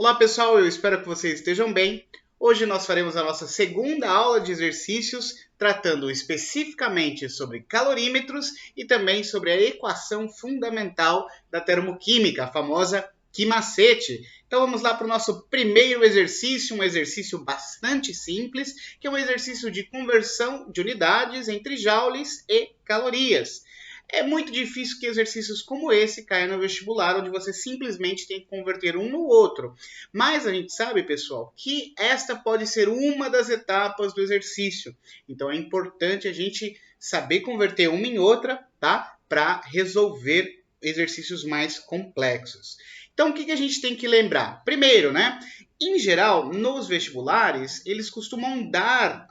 Olá pessoal, eu espero que vocês estejam bem. Hoje nós faremos a nossa segunda aula de exercícios, tratando especificamente sobre calorímetros e também sobre a equação fundamental da termoquímica, a famosa Quimacete. Então vamos lá para o nosso primeiro exercício, um exercício bastante simples, que é um exercício de conversão de unidades entre joules e calorias. É muito difícil que exercícios como esse caiam no vestibular, onde você simplesmente tem que converter um no outro. Mas a gente sabe, pessoal, que esta pode ser uma das etapas do exercício. Então é importante a gente saber converter uma em outra, tá? Para resolver exercícios mais complexos. Então o que a gente tem que lembrar? Primeiro, né? Em geral, nos vestibulares, eles costumam dar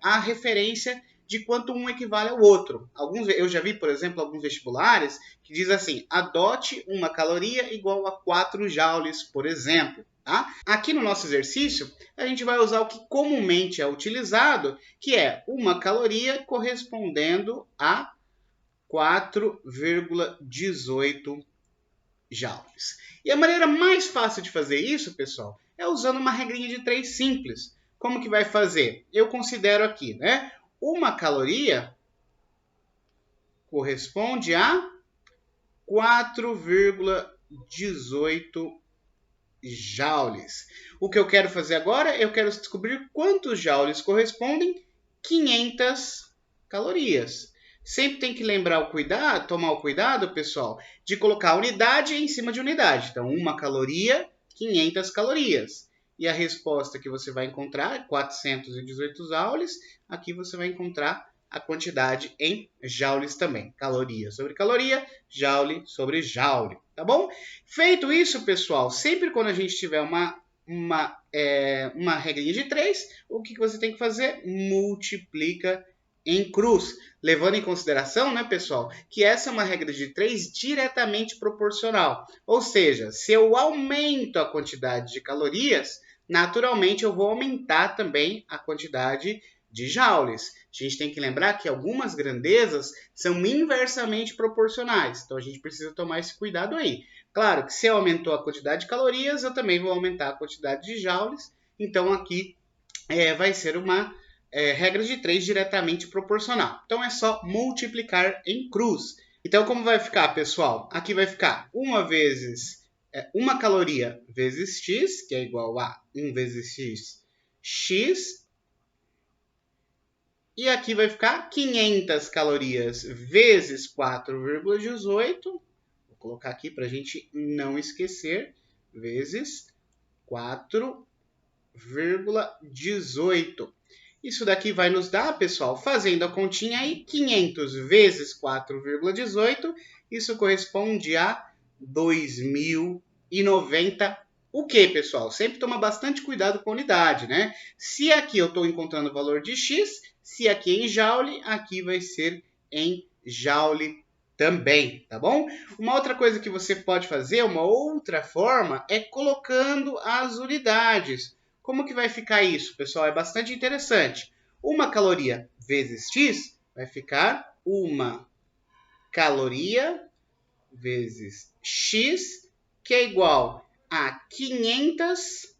a referência de quanto um equivale ao outro. Eu já vi, por exemplo, alguns vestibulares que diz assim, adote uma caloria igual a 4 joules, por exemplo. Tá? Aqui no nosso exercício, a gente vai usar o que comumente é utilizado, que é uma caloria correspondendo a 4,18 joules. E a maneira mais fácil de fazer isso, pessoal, é usando uma regrinha de 3 simples. Como que vai fazer? Eu considero aqui, né? Uma caloria corresponde a 4,18 joules. O que eu quero fazer agora, eu quero descobrir quantos joules correspondem 500 calorias. Sempre tem que lembrar tomar o cuidado, pessoal, de colocar unidade em cima de unidade. Então, uma caloria, 500 calorias. E a resposta que você vai encontrar é 418 joules. Aqui você vai encontrar a quantidade em joules também. Caloria sobre caloria, joule sobre joule. Tá bom? Feito isso, pessoal, sempre quando a gente tiver uma regrinha de 3, o que você tem que fazer? Multiplica em cruz. Levando em consideração, né, pessoal, que essa é uma regra de 3 diretamente proporcional. Ou seja, se eu aumento a quantidade de calorias, naturalmente eu vou aumentar também a quantidade de joules. A gente tem que lembrar que algumas grandezas são inversamente proporcionais. Então a gente precisa tomar esse cuidado aí. Claro que se eu aumentou a quantidade de calorias, eu também vou aumentar a quantidade de joules. Então aqui vai ser uma regra de 3 diretamente proporcional. Então é só multiplicar em cruz. Então como vai ficar, pessoal? Aqui vai ficar uma caloria vezes x, que é igual a 1 vezes x. E aqui vai ficar 500 calorias vezes 4,18. Vou colocar aqui para a gente não esquecer. Vezes 4,18. Isso daqui vai nos dar, pessoal, fazendo a continha aí, 500 vezes 4,18. Isso corresponde a 2.090. O que, pessoal? Sempre toma bastante cuidado com a unidade, né? Se aqui eu estou encontrando o valor de x, se aqui é em joule, aqui vai ser em joule também, tá bom? Uma outra coisa que você pode fazer, uma outra forma, é colocando as unidades. Como que vai ficar isso, pessoal? É bastante interessante. Uma caloria vezes x vai ficar uma caloria vezes x, que é igual a 500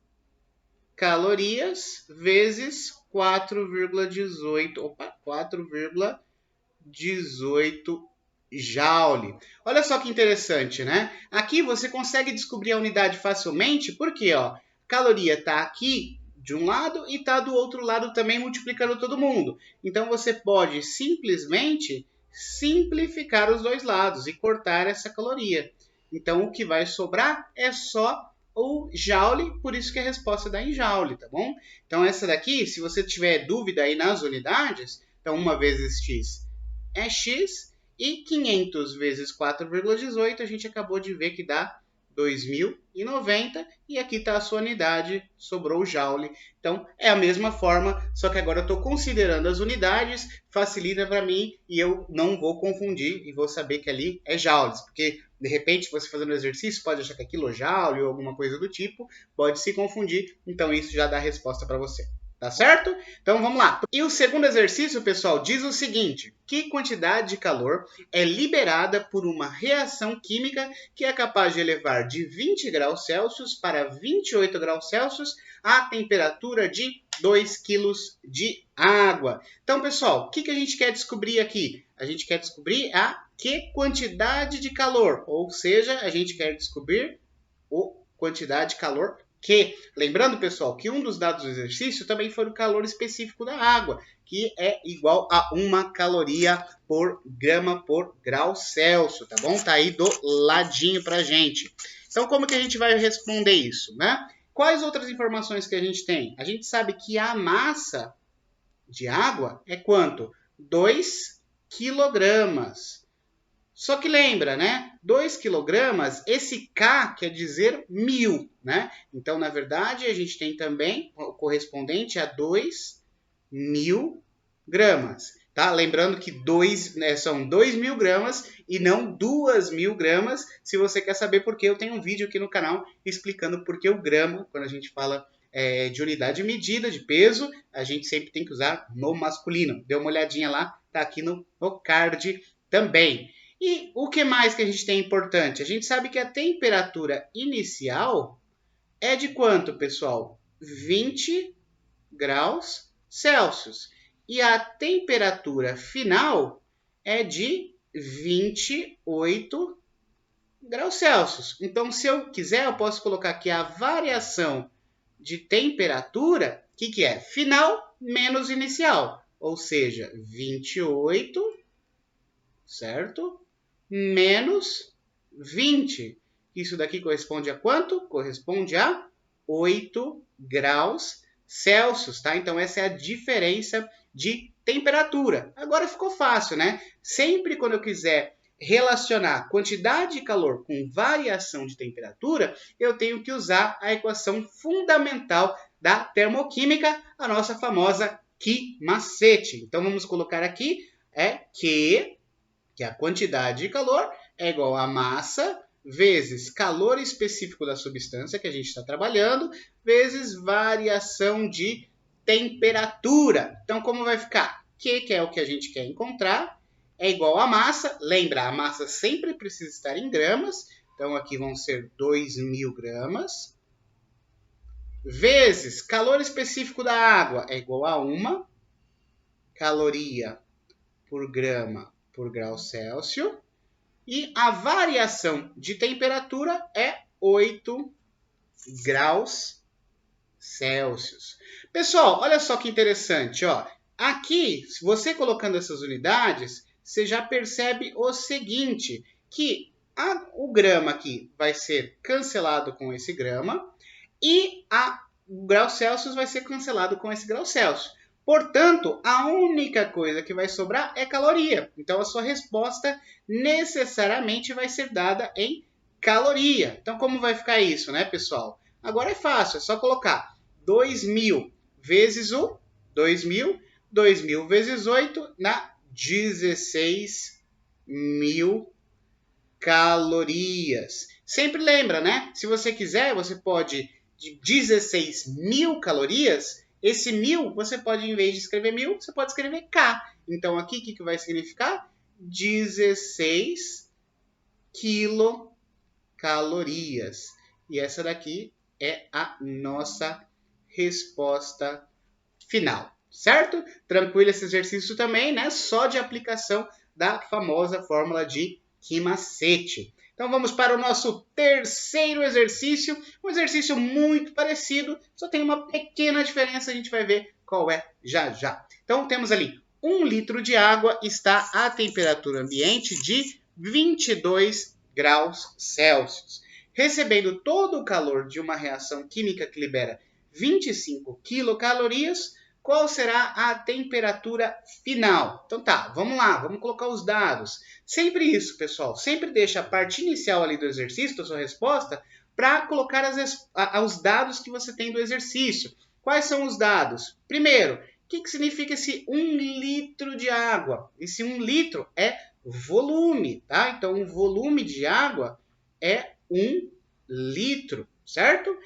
calorias vezes 4,18 joule. Olha só que interessante, né? Aqui você consegue descobrir a unidade facilmente, porque ó, caloria está aqui de um lado e está do outro lado também multiplicando todo mundo. Então você pode simplesmente simplificar os dois lados e cortar essa caloria. Então o que vai sobrar é só o joule, por isso que a resposta dá em joule, tá bom? Então essa daqui, se você tiver dúvida aí nas unidades, então 1 vezes x é x, e 500 vezes 4,18 a gente acabou de ver que dá 2.090, e aqui está a sua unidade, sobrou o joule. Então é a mesma forma, só que agora eu estou considerando as unidades, facilita para mim e eu não vou confundir e vou saber que ali é joules, porque de repente você fazendo o exercício pode achar que é quilojoule ou alguma coisa do tipo, pode se confundir, então isso já dá a resposta para você. Tá certo? Então vamos lá. E o segundo exercício, pessoal, diz o seguinte: que quantidade de calor é liberada por uma reação química que é capaz de elevar de 20 graus Celsius para 28 graus Celsius a temperatura de 2 quilos de água. Então, pessoal, o que a gente quer descobrir aqui? A gente quer descobrir a que quantidade de calor, ou seja, a gente quer descobrir a quantidade de calor que, lembrando, pessoal, que um dos dados do exercício também foi o calor específico da água, que é igual a 1 caloria por grama por grau Celsius, tá bom? Tá aí do ladinho pra gente. Então, como que a gente vai responder isso, né? Quais outras informações que a gente tem? A gente sabe que a massa de água é quanto? 2 quilogramas. Só que lembra, né? 2 quilogramas, esse K quer dizer 1000, né? Então, na verdade, a gente tem também o correspondente a 2.000 gramas, tá? Lembrando que são 2.000 gramas e não 2.000 gramas. Se você quer saber por quê, eu tenho um vídeo aqui no canal explicando por que o grama, quando a gente fala de unidade de medida, de peso, a gente sempre tem que usar no masculino. Dê uma olhadinha lá, tá aqui no card também. E o que mais que a gente tem importante? A gente sabe que a temperatura inicial é de quanto, pessoal? 20 graus Celsius. E a temperatura final é de 28 graus Celsius. Então, se eu quiser, eu posso colocar aqui a variação de temperatura, o que é? Final menos inicial. Ou seja, 28, certo? Menos 20. Isso daqui corresponde a quanto? Corresponde a 8 graus Celsius, tá? Então essa é a diferença de temperatura. Agora ficou fácil, né? Sempre quando eu quiser relacionar quantidade de calor com variação de temperatura, eu tenho que usar a equação fundamental da termoquímica, a nossa famosa Q-macete. Então vamos colocar aqui que a quantidade de calor é igual a massa vezes calor específico da substância que a gente está trabalhando, vezes variação de temperatura. Então, como vai ficar? Que é o que a gente quer encontrar, é igual a massa. Lembra, a massa sempre precisa estar em gramas. Então, aqui vão ser 2.000 gramas. Vezes calor específico da água é igual a 1 caloria por grama por grau Celsius. E a variação de temperatura é 8 graus Celsius. Pessoal, olha só que interessante, ó. Aqui, se você colocando essas unidades, você já percebe o seguinte, que o grama aqui vai ser cancelado com esse grama e o grau Celsius vai ser cancelado com esse grau Celsius. Portanto, a única coisa que vai sobrar é caloria. Então, a sua resposta necessariamente vai ser dada em caloria. Então, como vai ficar isso, né, pessoal? Agora é fácil, é só colocar 2.000 vezes o 2.000, 2.000 vezes 8 na 16.000 calorias. Sempre lembra, né? Se você quiser, você pode de 16.000 calorias. Esse 1.000, você pode, em vez de escrever 1.000, você pode escrever K. Então, aqui, o que vai significar? 16 quilocalorias. E essa daqui é a nossa resposta final, certo? Tranquilo esse exercício também, né? Só de aplicação da famosa fórmula de Q-macete. Então vamos para o nosso terceiro exercício, um exercício muito parecido, só tem uma pequena diferença, a gente vai ver qual é já já. Então temos ali 1 litro de água está a temperatura ambiente de 22 graus Celsius. Recebendo todo o calor de uma reação química que libera 25 quilocalorias, qual será a temperatura final? Então tá, vamos lá, vamos colocar os dados. Sempre isso, pessoal, sempre deixa a parte inicial ali do exercício, da sua resposta, para colocar os dados que você tem do exercício. Quais são os dados? Primeiro, o que significa esse 1 litro de água? Esse 1 litro é volume, tá? Então, o volume de água é 1 litro. certo?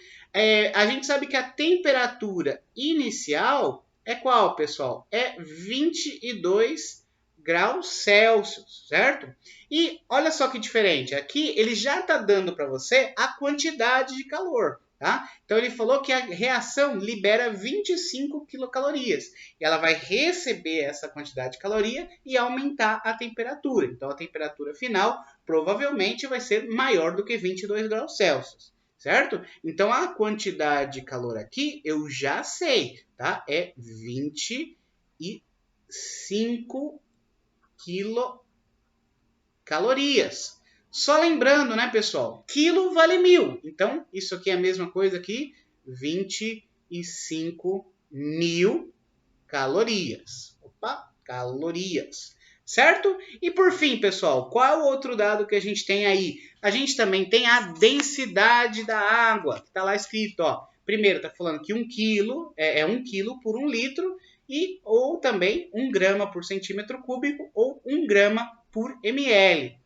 A gente sabe que a temperatura inicial é qual, pessoal? É 22 graus Celsius, certo? E olha só que diferente, aqui ele já está dando para você a quantidade de calor, tá? Então ele falou que a reação libera 25 quilocalorias, e ela vai receber essa quantidade de caloria e aumentar a temperatura. Então a temperatura final provavelmente vai ser maior do que 22 graus Celsius, certo? Então a quantidade de calor aqui eu já sei, tá? É 25 quilocalorias. Só lembrando, né, pessoal? Quilo vale 1.000. Então, isso aqui é a mesma coisa aqui. 25.000 calorias. Opa, calorias. Certo? E por fim, pessoal, qual outro dado que a gente tem aí? A gente também tem a densidade da água, que está lá escrito, ó. Primeiro, está falando que 1 quilo é 1 quilo por 1 litro, ou também 1 grama por centímetro cúbico, ou 1 grama por ml.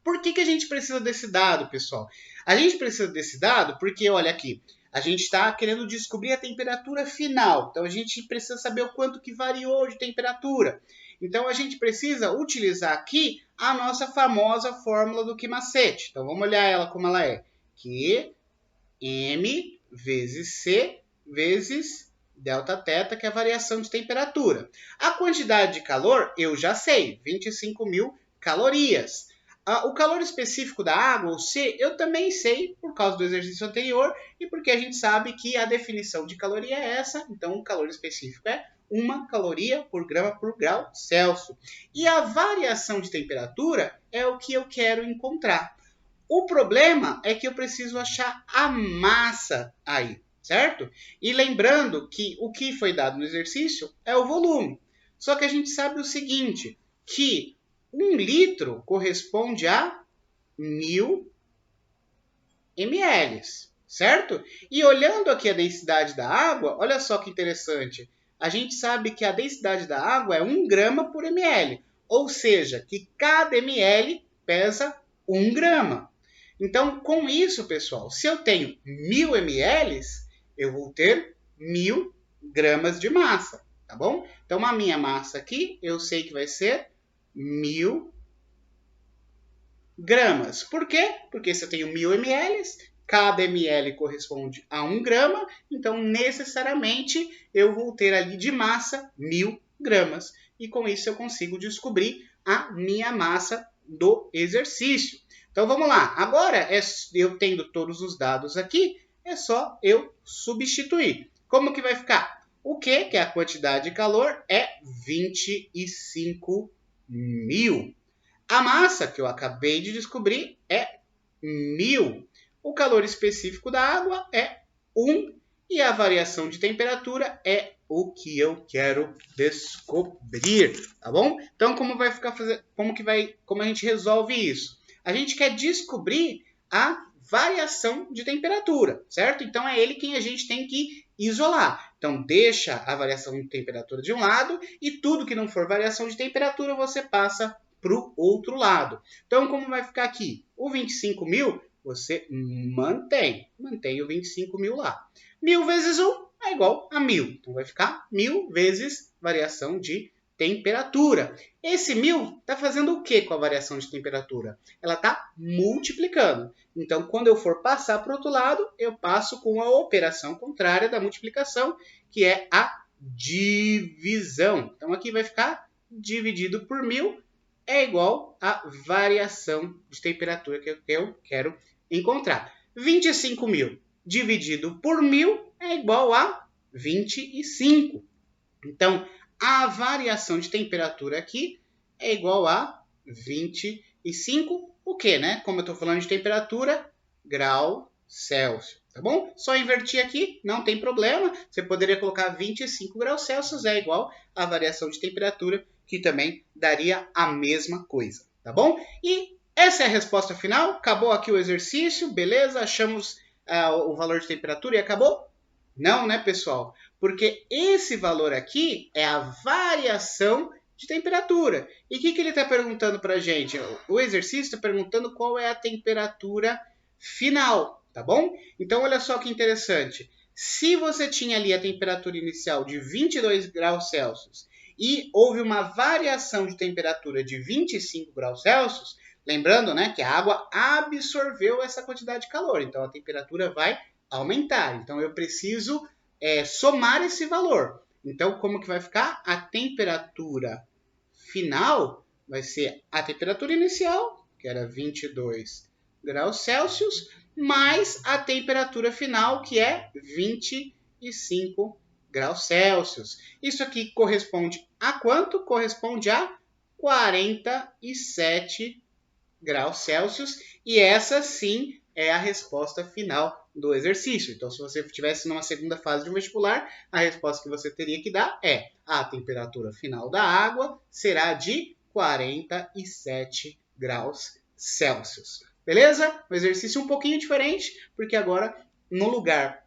Por que a gente precisa desse dado, pessoal? A gente precisa desse dado porque, olha aqui, a gente está querendo descobrir a temperatura final. Então, a gente precisa saber o quanto que variou de temperatura. Então, a gente precisa utilizar aqui a nossa famosa fórmula do Quimacete. Então, vamos olhar ela como ela é. Q M vezes C vezes delta θ, que é a variação de temperatura. A quantidade de calor eu já sei, 25.000 calorias. O calor específico da água, o C, eu também sei por causa do exercício anterior e porque a gente sabe que a definição de caloria é essa, então o calor específico é 1 caloria por grama por grau Celsius. E a variação de temperatura é o que eu quero encontrar. O problema é que eu preciso achar a massa aí, certo? E lembrando que o que foi dado no exercício é o volume. Só que a gente sabe o seguinte, que 1 litro corresponde a 1.000 ml, certo? E olhando aqui a densidade da água, olha só que interessante. A gente sabe que a densidade da água é 1 grama por ml, ou seja, que cada ml pesa 1 grama. Então, com isso, pessoal, se eu tenho 1.000 ml, eu vou ter 1.000 gramas de massa, tá bom? Então, a minha massa aqui, eu sei que vai ser 1.000 gramas. Por quê? Porque se eu tenho 1.000 ml, cada ml corresponde a 1 grama, então necessariamente eu vou ter ali de massa 1.000 gramas. E com isso eu consigo descobrir a minha massa do exercício. Então vamos lá. Agora, eu tendo todos os dados aqui, é só eu substituir. Como que vai ficar? O Q, que é a quantidade de calor, é 25.000. A massa, que eu acabei de descobrir, é 1.000. O calor específico da água é 1. E a variação de temperatura é o que eu quero descobrir, tá bom? Então, como a gente resolve isso? A gente quer descobrir a variação de temperatura, certo? Então, é ele quem a gente tem que isolar. Então, deixa a variação de temperatura de um lado e tudo que não for variação de temperatura você passa para o outro lado. Então, como vai ficar aqui? O 25.000, você mantém o 25.000 lá. 1.000 vezes 1 é igual a 1.000. Então, vai ficar 1.000 vezes variação de temperatura. Esse 1.000 está fazendo o que com a variação de temperatura? Ela está multiplicando. Então, quando eu for passar para o outro lado, eu passo com a operação contrária da multiplicação, que é a divisão. Então, aqui vai ficar dividido por 1.000 é igual à variação de temperatura que eu quero encontrar. 25.000 dividido por 1.000 é igual a 25. Então, a variação de temperatura aqui é igual a 25, o quê, né? Como eu estou falando de temperatura, grau Celsius, tá bom? Só invertir aqui, não tem problema. Você poderia colocar 25 graus Celsius é igual à variação de temperatura, que também daria a mesma coisa, tá bom? E essa é a resposta final. Acabou aqui o exercício, beleza? Achamos o valor de temperatura e acabou? Não, né, pessoal? Porque esse valor aqui é a variação de temperatura. E o que ele está perguntando para a gente? O exercício está perguntando qual é a temperatura final, tá tá bom? Então, olha só que interessante. Se você tinha ali a temperatura inicial de 22 graus Celsius e houve uma variação de temperatura de 25 graus Celsius, lembrando, né, que a água absorveu essa quantidade de calor, então a temperatura vai aumentar. Então, eu preciso somar esse valor. Então, como que vai ficar? A temperatura final vai ser a temperatura inicial, que era 22 graus Celsius, mais a temperatura final, que é 25 graus Celsius. Isso aqui corresponde a quanto? Corresponde a 47 graus Celsius. E essa sim é a resposta final do exercício. Então, se você estivesse numa segunda fase de um vestibular, a resposta que você teria que dar é: a temperatura final da água será de 47 graus Celsius. Beleza? Um exercício um pouquinho diferente, porque agora no lugar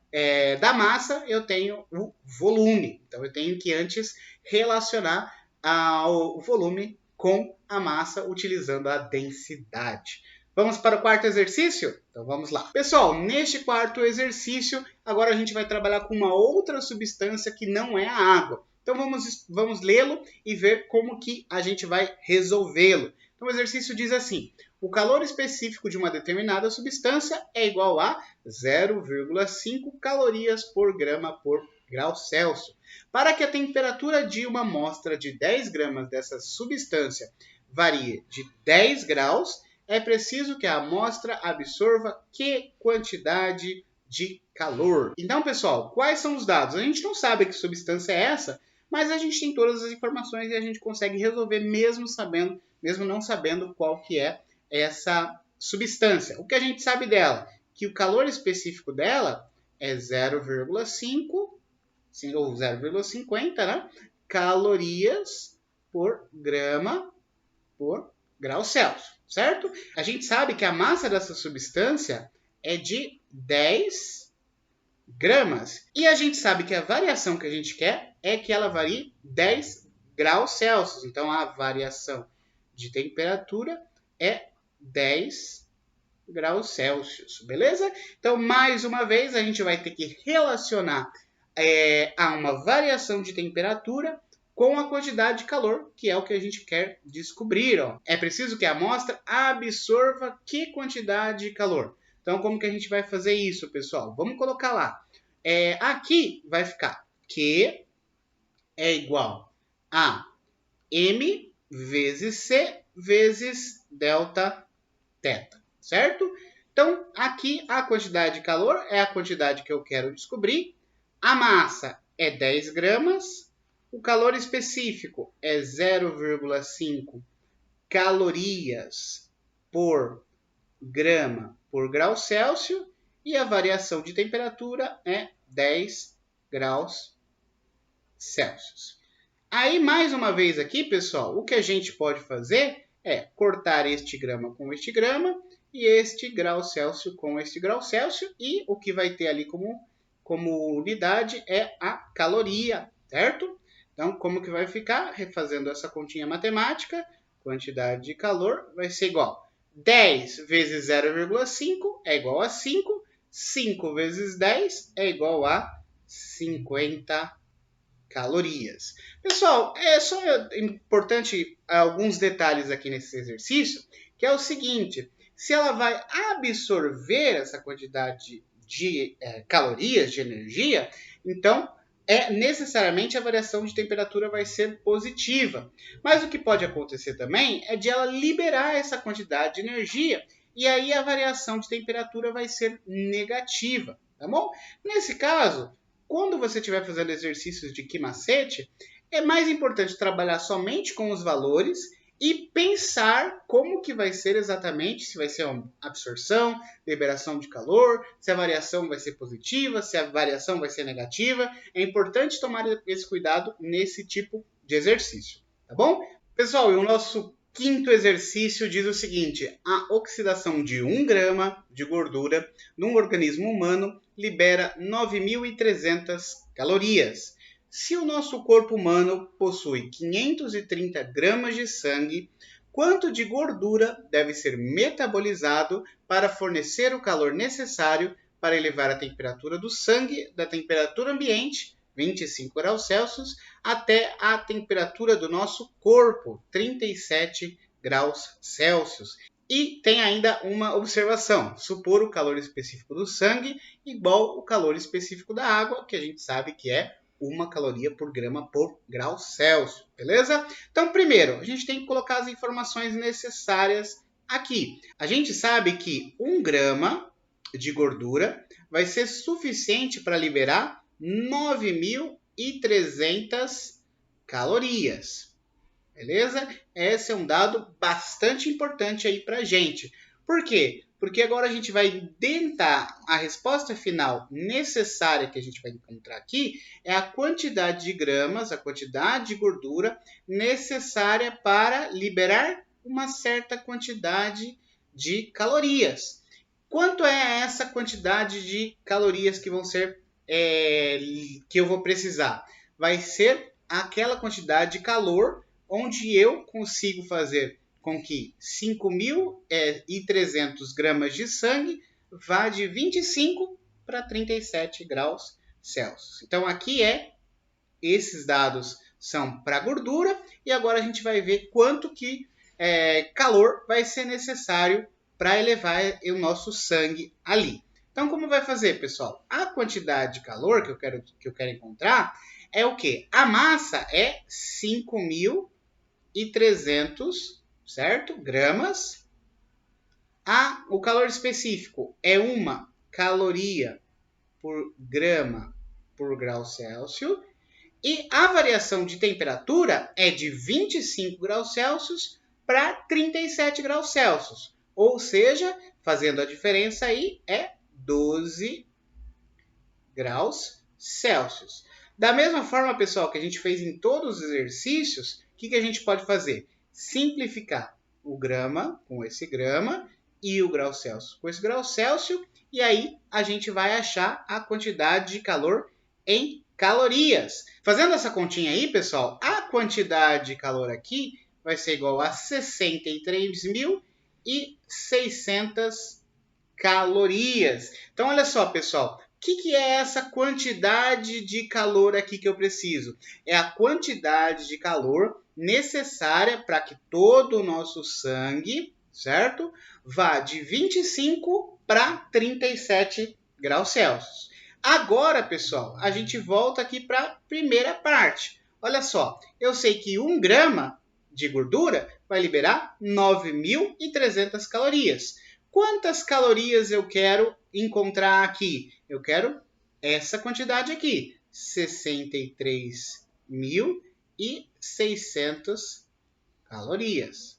da massa eu tenho o volume. Então, eu tenho que antes relacionar o volume com a massa utilizando a densidade. Vamos para o quarto exercício? Então vamos lá. Pessoal, neste quarto exercício, agora a gente vai trabalhar com uma outra substância que não é a água. Então vamos lê-lo e ver como que a gente vai resolvê-lo. Então o exercício diz assim: o calor específico de uma determinada substância é igual a 0,5 calorias por grama por grau Celsius. Para que a temperatura de uma amostra de 10 gramas dessa substância varie de 10 graus, é preciso que a amostra absorva que quantidade de calor? Então, pessoal, quais são os dados? A gente não sabe que substância é essa, mas a gente tem todas as informações e a gente consegue resolver mesmo não sabendo qual que é essa substância. O que a gente sabe dela? Que o calor específico dela é 0,5 ou 0,50, né, calorias por grama por grau Celsius, certo? A gente sabe que a massa dessa substância é de 10 gramas. E a gente sabe que a variação que a gente quer é que ela varie 10 graus Celsius. Então, a variação de temperatura é 10 graus Celsius, beleza? Então, mais uma vez, a gente vai ter que relacionar a uma variação de temperatura com a quantidade de calor, que é o que a gente quer descobrir. Ó. É preciso que a amostra absorva que quantidade de calor. Então, como que a gente vai fazer isso, pessoal? Vamos colocar lá. Aqui vai ficar Q é igual a M vezes C vezes delta θ, certo? Então, aqui a quantidade de calor é a quantidade que eu quero descobrir. A massa é 10 gramas. O calor específico é 0,5 calorias por grama por grau Celsius e a variação de temperatura é 10 graus Celsius. Aí, mais uma vez aqui, pessoal, o que a gente pode fazer é cortar este grama com este grama e este grau Celsius com este grau Celsius, e o que vai ter ali como unidade é a caloria, certo? Então, como que vai ficar? Refazendo essa continha matemática, quantidade de calor vai ser igual 10 vezes 0,5 é igual a 5, 5 vezes 10 é igual a 50 calorias. Pessoal, é só importante alguns detalhes aqui nesse exercício, que é o seguinte: se ela vai absorver essa quantidade de calorias, de energia, então necessariamente a variação de temperatura vai ser positiva. Mas o que pode acontecer também é de ela liberar essa quantidade de energia, e aí a variação de temperatura vai ser negativa, tá bom? Nesse caso, quando você estiver fazendo exercícios de Ki-Macete, é mais importante trabalhar somente com os valores e pensar como que vai ser exatamente, se vai ser uma absorção, liberação de calor, se a variação vai ser positiva, se a variação vai ser negativa. É importante tomar esse cuidado nesse tipo de exercício, tá bom? Pessoal, e o nosso quinto exercício diz o seguinte: a oxidação de 1 grama de gordura num organismo humano libera 9.300 calorias. Se o nosso corpo humano possui 530 gramas de sangue, quanto de gordura deve ser metabolizado para fornecer o calor necessário para elevar a temperatura do sangue da temperatura ambiente, 25 graus Celsius, até a temperatura do nosso corpo, 37 graus Celsius. E tem ainda uma observação: supor o calor específico do sangue igual o calor específico da água, que a gente sabe que é 1 caloria por grama por grau Celsius, beleza? Então, primeiro, a gente tem que colocar as informações necessárias aqui. A gente sabe que 1 grama de gordura vai ser suficiente para liberar 9.300 calorias. Beleza? Esse é um dado bastante importante aí para a gente. Por quê? Porque agora a gente vai tentar, a resposta final necessária que a gente vai encontrar aqui é a quantidade de gramas, a quantidade de gordura necessária para liberar uma certa quantidade de calorias. Quanto é essa quantidade de calorias que vão ser, que eu vou precisar? Vai ser aquela quantidade de calor onde eu consigo fazer com que 5.300 gramas de sangue vá de 25 para 37 graus Celsius. Então, aqui esses dados são para gordura e agora a gente vai ver quanto que calor vai ser necessário para elevar o nosso sangue ali. Então, como vai fazer, pessoal? A quantidade de calor que eu quero encontrar é o quê? A massa é 5.300, certo? Gramas. O calor específico é 1 caloria por grama por grau Celsius. E a variação de temperatura é de 25 graus Celsius para 37 graus Celsius. Ou seja, fazendo a diferença aí, é 12 graus Celsius. Da mesma forma, pessoal, que a gente fez em todos os exercícios, o que a gente pode fazer? Simplificar o grama com esse grama e o grau Celsius com esse grau Celsius, e aí a gente vai achar a quantidade de calor em calorias. Fazendo essa continha aí, pessoal, a quantidade de calor aqui vai ser igual a 63.600 calorias. Então, olha só, pessoal. O que é essa quantidade de calor aqui que eu preciso? É a quantidade de calor necessária para que todo o nosso sangue, certo? Vá de 25 para 37 graus Celsius. Agora, pessoal, a gente volta aqui para a primeira parte. Olha só, eu sei que 1 grama de gordura vai liberar 9.300 calorias. Quantas calorias eu quero encontrar aqui? Eu quero essa quantidade aqui, 63.600 calorias.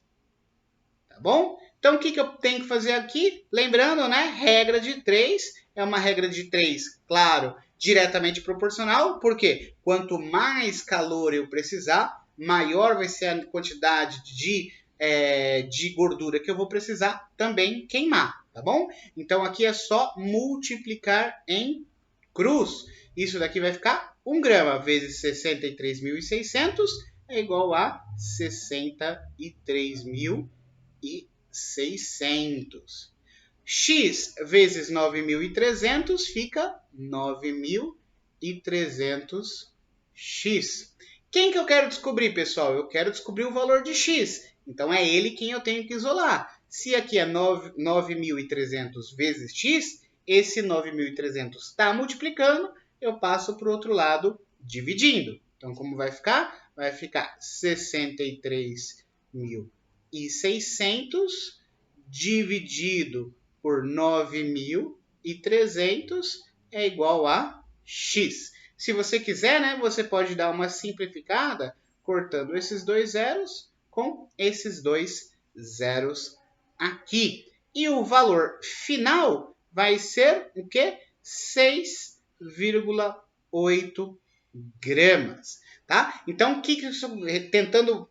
Tá bom? Então, o que eu tenho que fazer aqui? Lembrando, né? Regra de 3. É uma regra de 3, claro, diretamente proporcional. Porque quanto mais calor eu precisar, maior vai ser a quantidade de gordura que eu vou precisar também queimar, tá bom? Então, aqui é só multiplicar em cruz. Isso daqui vai ficar 1 grama vezes 63.600 é igual a 63.600. X vezes 9.300 fica 9.300x. Quem que eu quero descobrir, pessoal? Eu quero descobrir o valor de x. Então, é ele quem eu tenho que isolar. Se aqui é 9.300 vezes x, esse 9.300 está multiplicando, eu passo para o outro lado dividindo. Então, como vai ficar? Vai ficar 63.600 dividido por 9.300 é igual a x. Se você quiser, né, você pode dar uma simplificada cortando esses 2 zeros com esses 2 zeros aqui. E o valor final vai ser o quê? 6,8 gramas. Tá? Então, tentando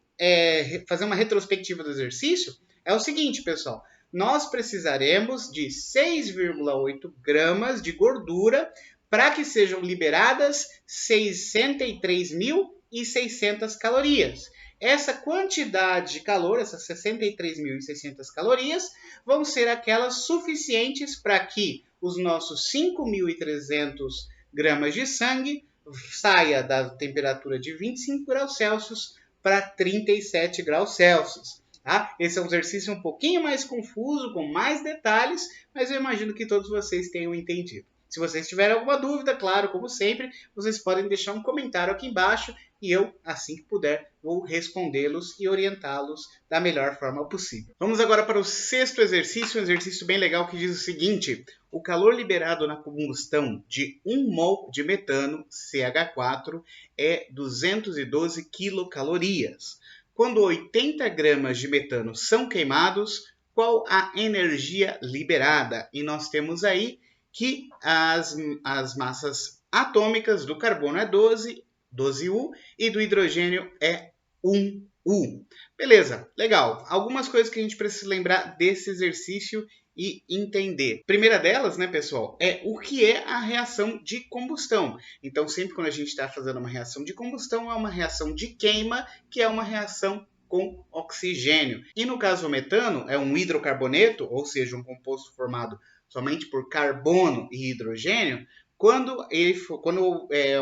fazer uma retrospectiva do exercício, é o seguinte, pessoal. Nós precisaremos de 6,8 gramas de gordura para que sejam liberadas 63.600 calorias. Essa quantidade de calor, essas 63.600 calorias, vão ser aquelas suficientes para que os nossos 5.300 gramas de sangue saia da temperatura de 25 graus Celsius para 37 graus Celsius. Tá? Esse é um exercício um pouquinho mais confuso, com mais detalhes, mas eu imagino que todos vocês tenham entendido. Se vocês tiverem alguma dúvida, claro, como sempre, vocês podem deixar um comentário aqui embaixo e eu, assim que puder, vou respondê-los e orientá-los da melhor forma possível. Vamos agora para o sexto exercício, um exercício bem legal que diz o seguinte: o calor liberado na combustão de 1 mol de metano, CH4, é 212 quilocalorias. Quando 80 gramas de metano são queimados, qual a energia liberada? E nós temos aí que as massas atômicas do carbono é 12U, e do hidrogênio é 1U. Beleza, legal. Algumas coisas que a gente precisa lembrar desse exercício e entender. A primeira delas, né, pessoal, é o que é a reação de combustão. Então, sempre quando a gente está fazendo uma reação de combustão, é uma reação de queima, que é uma reação com oxigênio. E no caso do metano, é um hidrocarboneto, ou seja, um composto formado somente por carbono e hidrogênio. Quando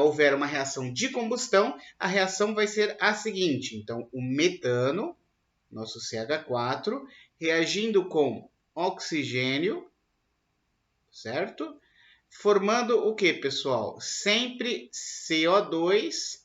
houver uma reação de combustão, a reação vai ser a seguinte. Então, o metano, nosso CH4, reagindo com oxigênio, certo? Formando o que, pessoal? Sempre CO2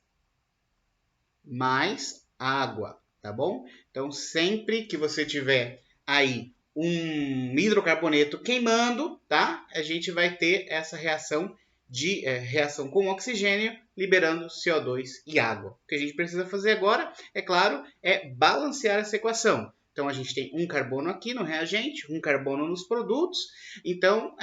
mais água, tá bom? Então, sempre que você tiver aí um hidrocarboneto queimando, tá? A gente vai ter essa reação de reação com oxigênio, liberando CO2 e água. O que a gente precisa fazer agora, é claro, é balancear essa equação. Então, a gente tem um carbono aqui no reagente, um carbono nos produtos. Então,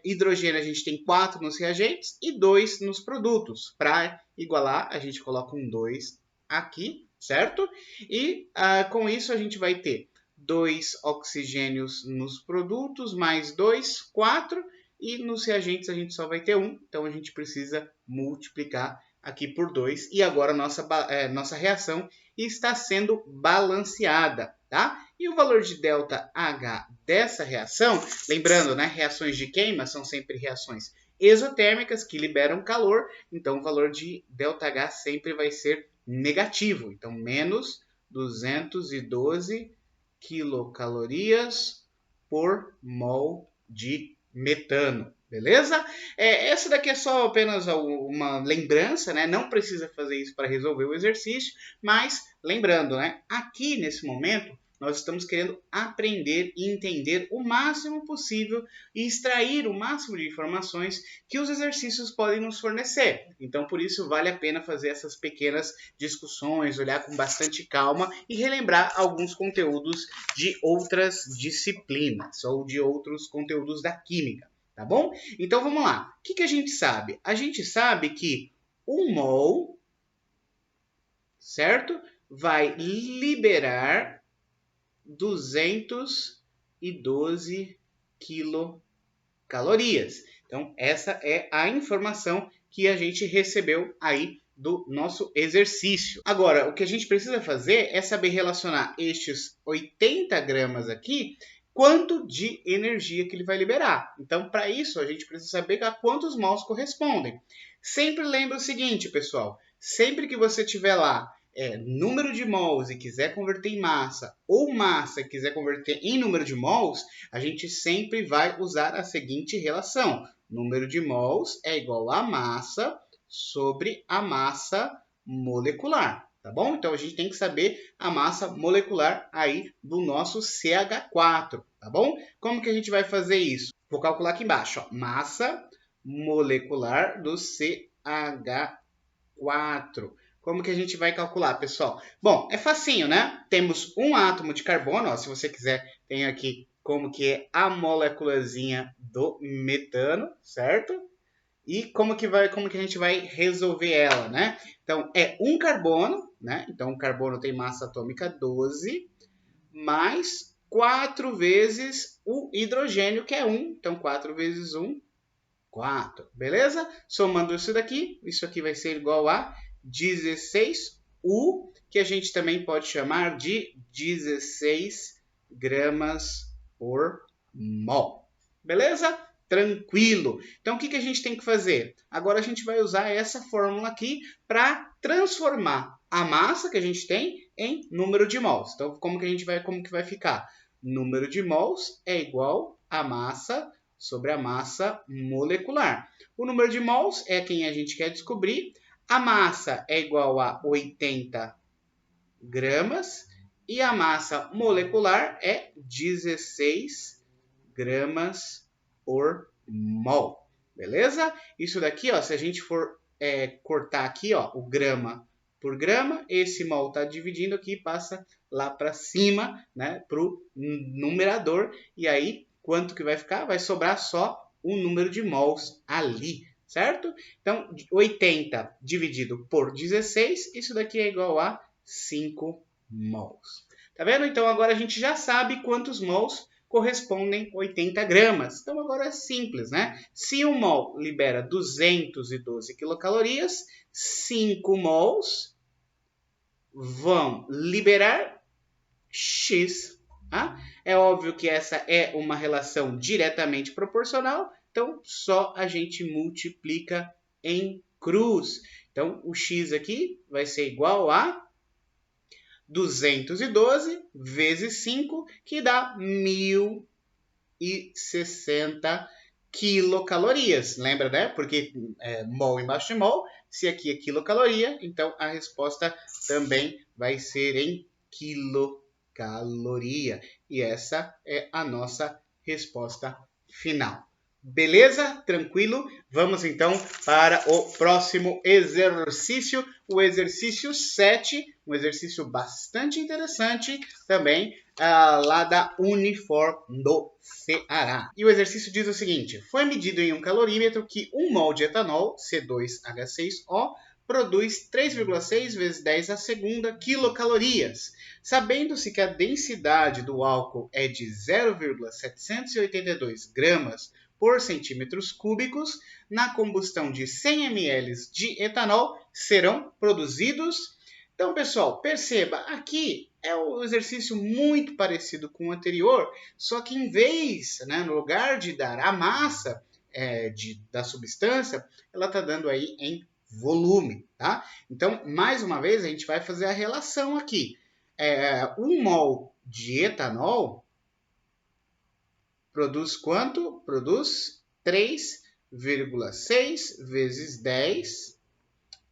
hidrogênio a gente tem 4 nos reagentes e 2 nos produtos. Para igualar, a gente coloca um 2 aqui, certo? E com isso a gente vai ter 2 oxigênios nos produtos, mais 2, 4. E nos reagentes a gente só vai ter 1. Então, a gente precisa multiplicar aqui por 2. E agora a nossa reação está sendo balanceada, tá? E o valor de ΔH dessa reação, lembrando, né, reações de queima são sempre reações exotérmicas que liberam calor, então o valor de ΔH sempre vai ser negativo. Então, menos 212 quilocalorias por mol de metano. Beleza? Essa daqui é só apenas uma lembrança, né? Não precisa fazer isso para resolver o exercício, mas lembrando, né? Aqui nesse momento nós estamos querendo aprender e entender o máximo possível e extrair o máximo de informações que os exercícios podem nos fornecer. Então, por isso, vale a pena fazer essas pequenas discussões, olhar com bastante calma e relembrar alguns conteúdos de outras disciplinas ou de outros conteúdos da química. Tá bom? Então, vamos lá. O que a gente sabe? A gente sabe que 1 mol, certo? Vai liberar 212 quilocalorias. Então, essa é a informação que a gente recebeu aí do nosso exercício. Agora, o que a gente precisa fazer é saber relacionar estes 80 gramas aqui, quanto de energia que ele vai liberar. Então, para isso, a gente precisa saber a quantos mols correspondem. Sempre lembra o seguinte, pessoal. Sempre que você tiver lá número de mols e quiser converter em massa, ou massa e quiser converter em número de mols, a gente sempre vai usar a seguinte relação. Número de mols é igual a massa sobre a massa molecular. Tá bom? Então, a gente tem que saber a massa molecular aí do nosso CH4, tá bom? Como que a gente vai fazer isso? Vou calcular aqui embaixo, ó. Massa molecular do CH4. Como que a gente vai calcular, pessoal? Bom, é facinho, né? Temos um átomo de carbono, ó, se você quiser, tem aqui como que é a moléculazinha do metano, certo? E como que a gente vai resolver ela, né? Então, é um carbono, né? Então, o carbono tem massa atômica 12, mais 4 vezes o hidrogênio, que é 1. Então, 4 vezes 1, 4. Beleza? Somando isso daqui, isso aqui vai ser igual a 16U, que a gente também pode chamar de 16 gramas por mol. Beleza? Tranquilo. Então, o que a gente tem que fazer? Agora a gente vai usar essa fórmula aqui para transformar a massa que a gente tem em número de mols. Então, como que vai ficar? Número de mols é igual a massa sobre a massa molecular. O número de mols é quem a gente quer descobrir. A massa é igual a 80 gramas e a massa molecular é 16 gramas por mol, beleza? Isso daqui, ó, se a gente for cortar aqui, ó, o grama por grama, esse mol está dividindo aqui, passa lá para cima, né, para o numerador, e aí quanto que vai ficar? Vai sobrar só o número de mols ali, certo? Então, 80 dividido por 16, isso daqui é igual a 5 mols. Tá vendo? Então, agora a gente já sabe quantos mols correspondem a 80 gramas. Então, agora é simples, né? Se um mol libera 212 quilocalorias, 5 mols vão liberar X. Tá? É óbvio que essa é uma relação diretamente proporcional, então só a gente multiplica em cruz. Então, o X aqui vai ser igual a 212 vezes 5, que dá 1.060 quilocalorias. Lembra, né? Porque mol embaixo de mol, se aqui é quilocaloria, então a resposta também vai ser em quilocaloria. E essa é a nossa resposta final. Beleza? Tranquilo? Vamos então para o próximo exercício, o exercício 7, um exercício bastante interessante também, lá da Unifor do Ceará. E o exercício diz o seguinte: foi medido em um calorímetro que 1 mol de etanol, C2H6O, produz 3,6 vezes 10 à segunda quilocalorias. Sabendo-se que a densidade do álcool é de 0,782 gramas por centímetros cúbicos, na combustão de 100 ml de etanol serão produzidos. Então, pessoal, perceba, aqui é um exercício muito parecido com o anterior, só que em vez, né, no lugar de dar a massa da substância, ela está dando aí em volume, tá? Então, mais uma vez, a gente vai fazer a relação aqui. 1 mol de etanol produz quanto? Produz 3,6 vezes 10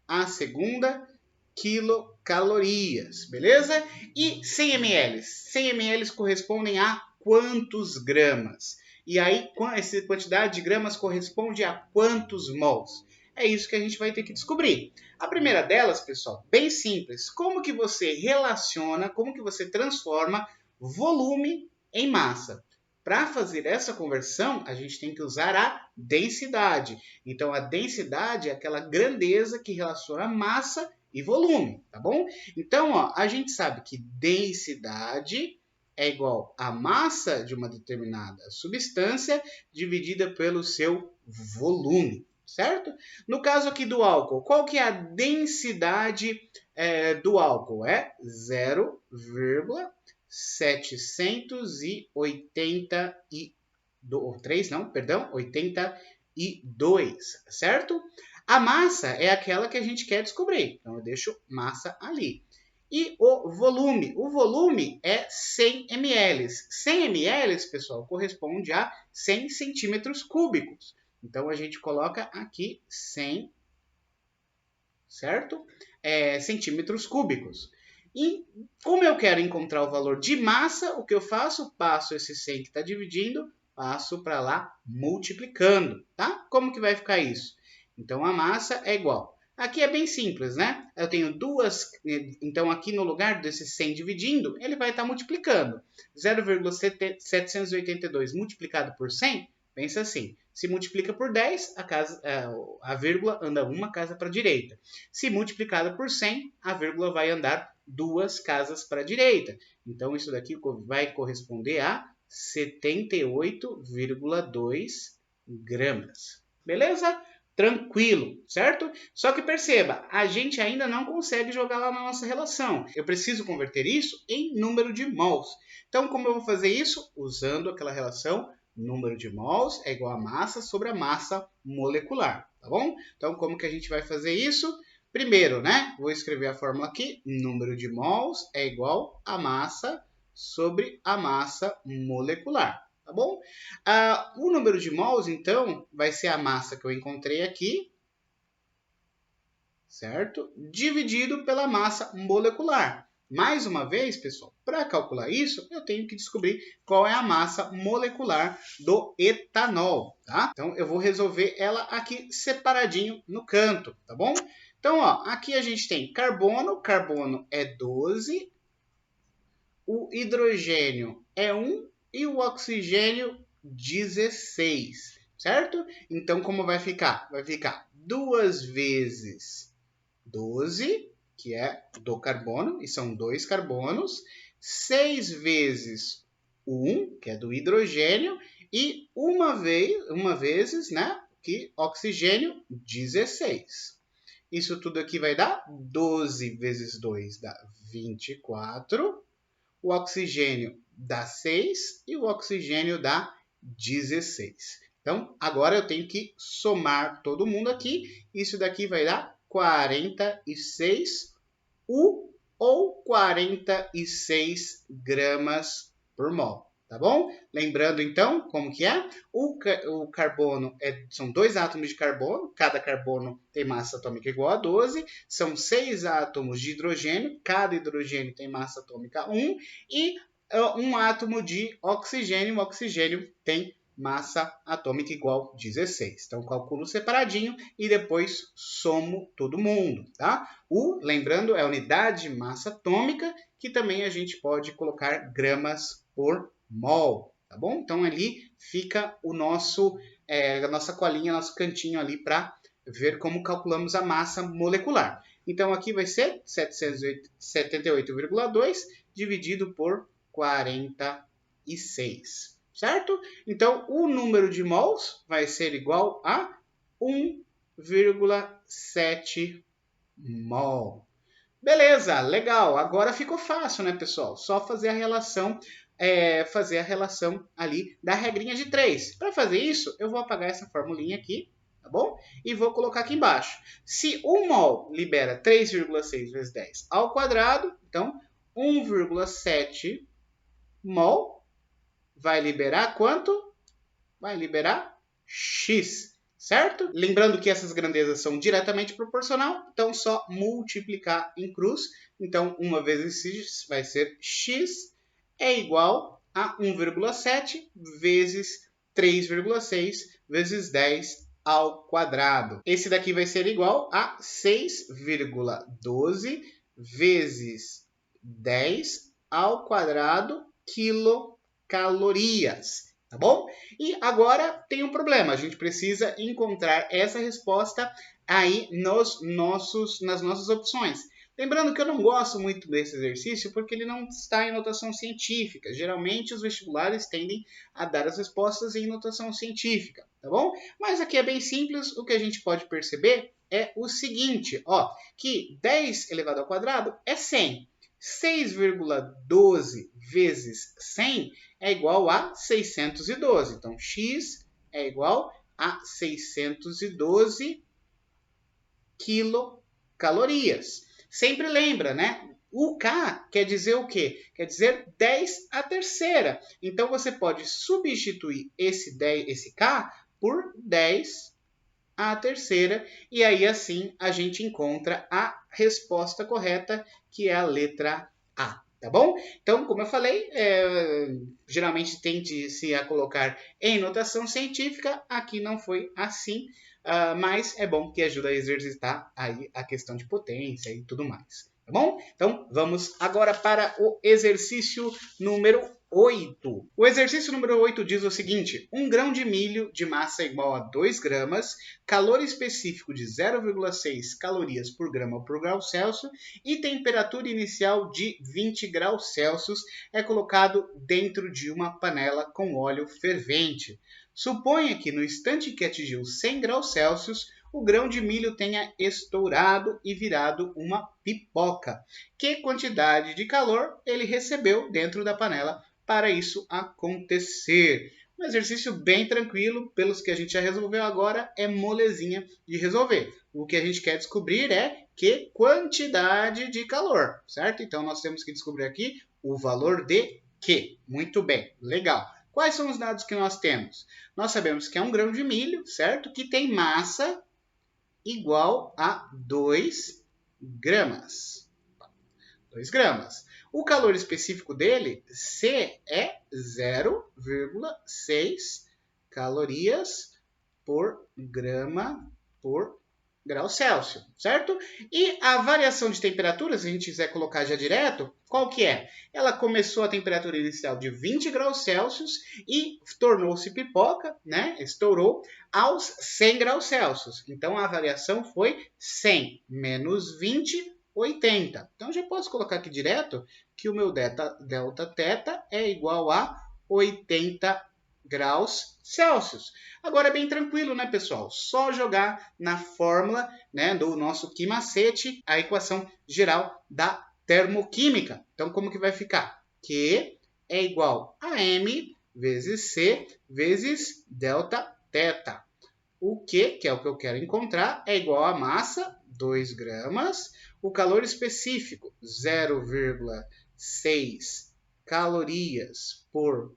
à segunda quilocalorias, beleza? E 100 ml? 100 ml correspondem a quantos gramas? E aí, essa quantidade de gramas corresponde a quantos mols? É isso que a gente vai ter que descobrir. A primeira delas, pessoal, bem simples. Como que você relaciona, como que você transforma volume em massa? Para fazer essa conversão, a gente tem que usar a densidade. Então, a densidade é aquela grandeza que relaciona massa e volume, tá bom? Então, ó, a gente sabe que densidade é igual a massa de uma determinada substância dividida pelo seu volume, certo? No caso aqui do álcool, qual que é a densidade do álcool? É 82, certo? A massa é aquela que a gente quer descobrir, então eu deixo massa ali. E o volume é 100 ml. 100 ml, pessoal, corresponde a 100 centímetros cúbicos. Então a gente coloca aqui 100, certo? Centímetros cúbicos. E como eu quero encontrar o valor de massa, o que eu faço? Passo esse 100 que está dividindo, passo para lá multiplicando, tá? Como que vai ficar isso? Então, a massa é igual. Aqui é bem simples, né? Eu tenho duas, então aqui no lugar desse 100 dividindo, ele vai estar multiplicando. 0,782 multiplicado por 100, pensa assim. Se multiplica por 10, a vírgula anda uma casa para a direita. Se multiplicada por 100, a vírgula vai andar 2 casas para a direita. Então, isso daqui vai corresponder a 78,2 gramas. Beleza? Tranquilo, certo? Só que perceba, a gente ainda não consegue jogar lá na nossa relação. Eu preciso converter isso em número de mols. Então, como eu vou fazer isso? Usando aquela relação Número de mols é igual a massa sobre a massa molecular, tá bom? Então, como que a gente vai fazer isso? Primeiro, né? Vou escrever a fórmula aqui. Número de mols é igual a massa sobre a massa molecular, tá bom? O número de mols, então, vai ser a massa que eu encontrei aqui, certo? Dividido pela massa molecular. Mais uma vez, pessoal, para calcular isso, eu tenho que descobrir qual é a massa molecular do etanol, tá? Então, eu vou resolver ela aqui separadinho no canto, tá bom? Então, ó, aqui a gente tem carbono, carbono é 12, o hidrogênio é 1 e o oxigênio 16, certo? Então, como vai ficar? Vai ficar 2 vezes 12, que é do carbono, e são 2 carbonos, 6 vezes 1, que é do hidrogênio, e uma vezes, né, que oxigênio, 16. Isso tudo aqui vai dar 12 vezes 2 dá 24, o oxigênio dá 6 e o oxigênio dá 16. Então, agora eu tenho que somar todo mundo aqui. Isso daqui vai dar 46 U ou 46 gramas por mol, tá bom? Lembrando então como que é? O carbono são 2 átomos de carbono, cada carbono tem massa atômica igual a 12, são 6 átomos de hidrogênio, cada hidrogênio tem massa atômica 1, e um átomo de oxigênio, o oxigênio tem massa atômica igual a 16. Então, calculo separadinho e depois somo todo mundo, tá? Lembrando, é a unidade de massa atômica, que também a gente pode colocar gramas por mol, tá bom? Então, ali fica a nossa colinha, nosso cantinho ali para ver como calculamos a massa molecular. Então, aqui vai ser 778,2 dividido por 46. Certo? Então, o número de mols vai ser igual a 1,7 mol. Beleza, legal. Agora ficou fácil, né, pessoal? Só fazer a relação, ali da regrinha de 3. Para fazer isso, eu vou apagar essa formulinha aqui, tá bom? E vou colocar aqui embaixo. Se 1 mol libera 3,6 vezes 10 ao quadrado, então 1,7 mol vai liberar quanto? Vai liberar X, certo? Lembrando que essas grandezas são diretamente proporcional, então só multiplicar em cruz. Então, 1 vezes X vai ser X é igual a 1,7 vezes 3,6 vezes 10 ao quadrado. Esse daqui vai ser igual a 6,12 vezes 10 ao quadrado quilocalorias, tá bom? E agora tem um problema, a gente precisa encontrar essa resposta aí nas nossas opções. Lembrando que eu não gosto muito desse exercício porque ele não está em notação científica. Geralmente os vestibulares tendem a dar as respostas em notação científica, tá bom? Mas aqui é bem simples, o que a gente pode perceber é o seguinte, ó, que 10 elevado ao quadrado é 100. 6,12 vezes 100 é igual a 612. Então, x é igual a 612 quilocalorias. Sempre lembra, né? O K quer dizer o quê? Quer dizer 10 à terceira. Então, você pode substituir esse K por 10 à terceira. E aí, assim, a gente encontra a resposta correta, que é a letra A. Tá bom? Então, como eu falei, geralmente tende-se a colocar em notação científica. Aqui não foi assim, mas é bom que ajuda a exercitar aí a questão de potência e tudo mais. Tá bom? Então, vamos agora para o exercício número 8. O exercício número 8 diz o seguinte: 1 grão de milho de massa igual a 2 gramas, calor específico de 0,6 calorias por grau Celsius e temperatura inicial de 20 graus Celsius é colocado dentro de uma panela com óleo fervente. Suponha que no instante que atingiu 100 graus Celsius, o grão de milho tenha estourado e virado uma pipoca. Que quantidade de calor ele recebeu dentro da panela para isso acontecer? Um exercício bem tranquilo, pelos que a gente já resolveu agora, é molezinha de resolver. O que a gente quer descobrir é que quantidade de calor, certo? Então, nós temos que descobrir aqui o valor de Q. Muito bem, legal. Quais são os dados que nós temos? Nós sabemos que é 1 grão de milho, certo? Que tem massa igual a 2 gramas. 2 gramas. O calor específico dele, C, é 0,6 calorias por grama por grau Celsius, certo? E a variação de temperatura, se a gente quiser colocar já direto, qual que é? Ela começou a temperatura inicial de 20 graus Celsius e tornou-se pipoca, né? Estourou aos 100 graus Celsius. Então a variação foi 100 menos 20, 80. Então já posso colocar aqui direto que o meu delta θ é igual a 80 graus Celsius. Agora é bem tranquilo, né, pessoal? Só jogar na fórmula, né, do nosso Q-macete a equação geral da termoquímica. Então, como que vai ficar? Q é igual a M vezes C vezes delta θ. O Q, que é o que eu quero encontrar, é igual a massa, 2 gramas, o calor específico, 0,6 calorias por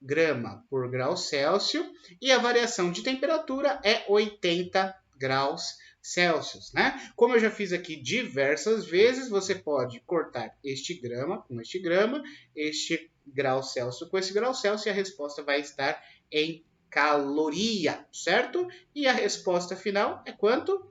grama por grau Celsius, e a variação de temperatura é 80 graus Celsius, né? Como eu já fiz aqui diversas vezes, você pode cortar este grama com este grama, este grau Celsius com esse grau Celsius, e a resposta vai estar em caloria, certo? E a resposta final é quanto?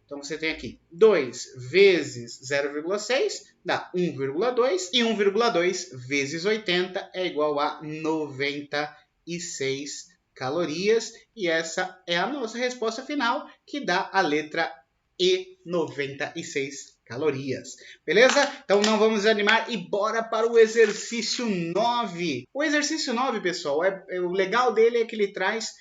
Então, você tem aqui 2 vezes 0,6 dá 1,2. E 1,2 vezes 80 é igual a 96 calorias. E essa é a nossa resposta final, que dá a letra E, 96 calorias. Beleza? Então, não vamos desanimar e bora para o exercício 9. O exercício 9, pessoal, o legal dele é que ele traz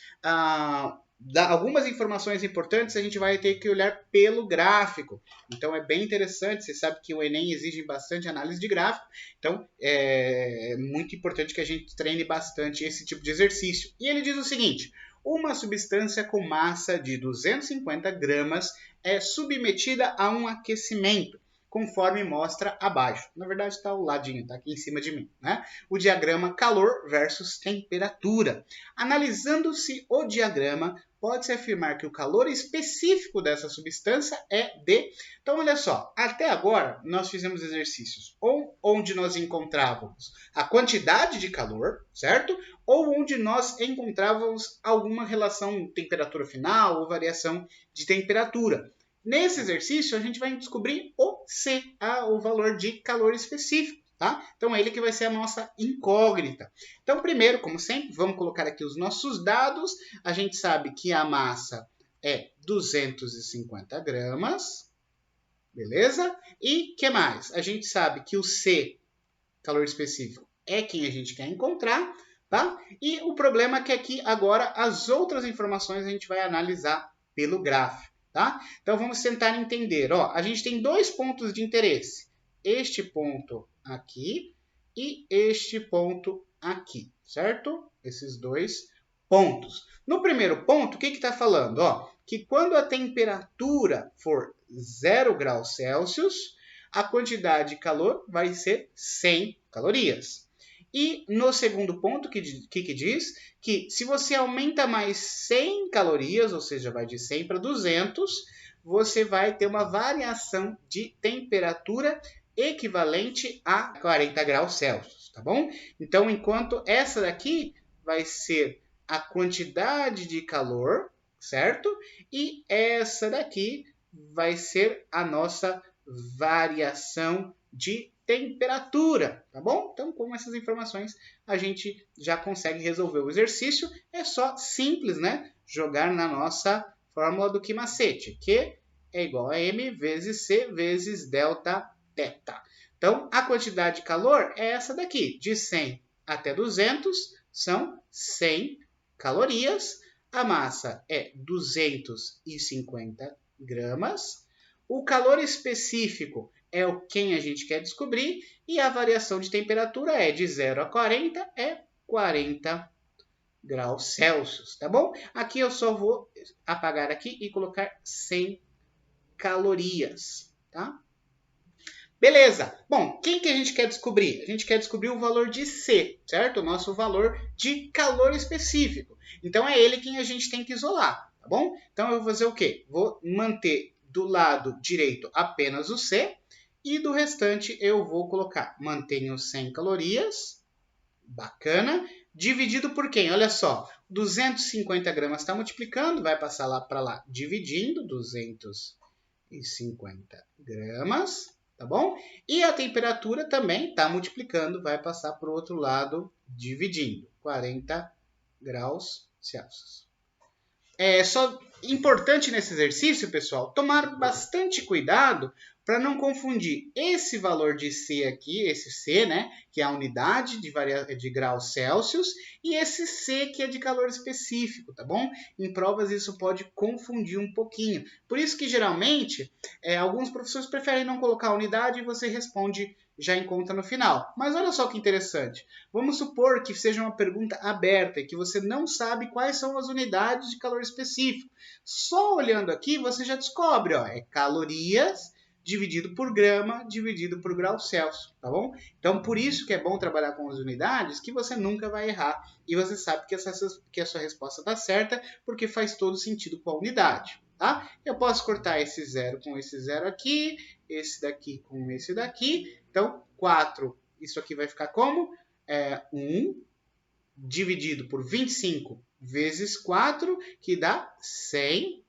algumas informações importantes. A gente vai ter que olhar pelo gráfico. Então, é bem interessante. Você sabe que o Enem exige bastante análise de gráfico. Então, é muito importante que a gente treine bastante esse tipo de exercício. E ele diz o seguinte: uma substância com massa de 250 gramas é submetida a um aquecimento, conforme mostra abaixo. Na verdade, está ao ladinho, está aqui em cima de mim, né? O diagrama calor versus temperatura. Analisando-se o diagrama, pode-se afirmar que o calor específico dessa substância é de... Então, olha só, até agora nós fizemos exercícios onde nós encontrávamos a quantidade de calor, certo? Ou onde nós encontrávamos alguma relação temperatura final ou variação de temperatura. Nesse exercício, a gente vai descobrir o C, o valor de calor específico. Tá? Então, é ele que vai ser a nossa incógnita. Então, primeiro, como sempre, vamos colocar aqui os nossos dados. A gente sabe que a massa é 250 gramas. Beleza? E o que mais? A gente sabe que o C, calor específico, é quem a gente quer encontrar. Tá? E o problema é que aqui, agora, as outras informações a gente vai analisar pelo gráfico. Tá? Então, vamos tentar entender. Ó, a gente tem 2 pontos de interesse. Este ponto aqui e este ponto aqui, certo? Esses 2 pontos. No primeiro ponto, o que está falando? Ó, que quando a temperatura for 0 graus Celsius, a quantidade de calor vai ser 100 calorias. E no segundo ponto, que diz? Que se você aumenta mais 100 calorias, ou seja, vai de 100 para 200, você vai ter uma variação de temperatura equivalente a 40 graus Celsius, tá bom? Então, enquanto essa daqui vai ser a quantidade de calor, certo? E essa daqui vai ser a nossa variação de temperatura, tá bom? Então, com essas informações, a gente já consegue resolver o exercício. É só simples, né? Jogar na nossa fórmula do Q-macete, que é igual a M vezes C vezes delta θ. Então, a quantidade de calor é essa daqui. De 100 até 200 são 100 calorias. A massa é 250 gramas. O calor específico é quem a gente quer descobrir, e a variação de temperatura é de 0 a 40, é 40 graus Celsius, tá bom? Aqui eu só vou apagar aqui e colocar 100 calorias, tá? Beleza. Bom, quem que a gente quer descobrir? A gente quer descobrir o valor de C, certo? O nosso valor de calor específico. Então, é ele quem a gente tem que isolar, tá bom? Então, eu vou fazer o quê? Vou manter do lado direito apenas o C e do restante eu vou colocar mantenho 100 calorias, bacana, dividido por quem? Olha só, 250 gramas está multiplicando, vai passar lá para lá, dividindo, 250 gramas, tá bom? E a temperatura também está multiplicando, vai passar para o outro lado, dividindo, 40 graus Celsius. É só importante nesse exercício, pessoal, tomar bastante cuidado para não confundir esse valor de C aqui, esse C, né, que é a unidade de graus Celsius, e esse C que é de calor específico, tá bom? Em provas isso pode confundir um pouquinho. Por isso que geralmente alguns professores preferem não colocar a unidade e você responde já em conta no final. Mas olha só que interessante. Vamos supor que seja uma pergunta aberta e que você não sabe quais são as unidades de calor específico. Só olhando aqui você já descobre, ó, é calorias dividido por grama, dividido por grau Celsius, tá bom? Então, por isso que é bom trabalhar com as unidades, que você nunca vai errar e você sabe que a sua resposta está certa, porque faz todo sentido com a unidade, tá? Eu posso cortar esse zero com esse zero aqui, esse daqui com esse daqui. Então, 4, isso aqui vai ficar como? 1 dividido por 25 vezes 4, que dá 100,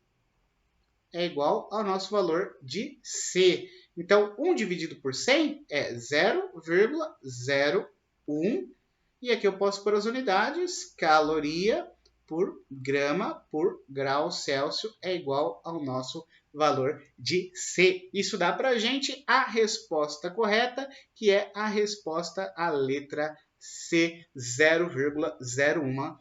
é igual ao nosso valor de C. Então, 1 dividido por 100 é 0,01. E aqui eu posso pôr as unidades. Caloria por grama por grau Celsius é igual ao nosso valor de C. Isso dá para a gente a resposta correta, que é a resposta à letra C, 0,01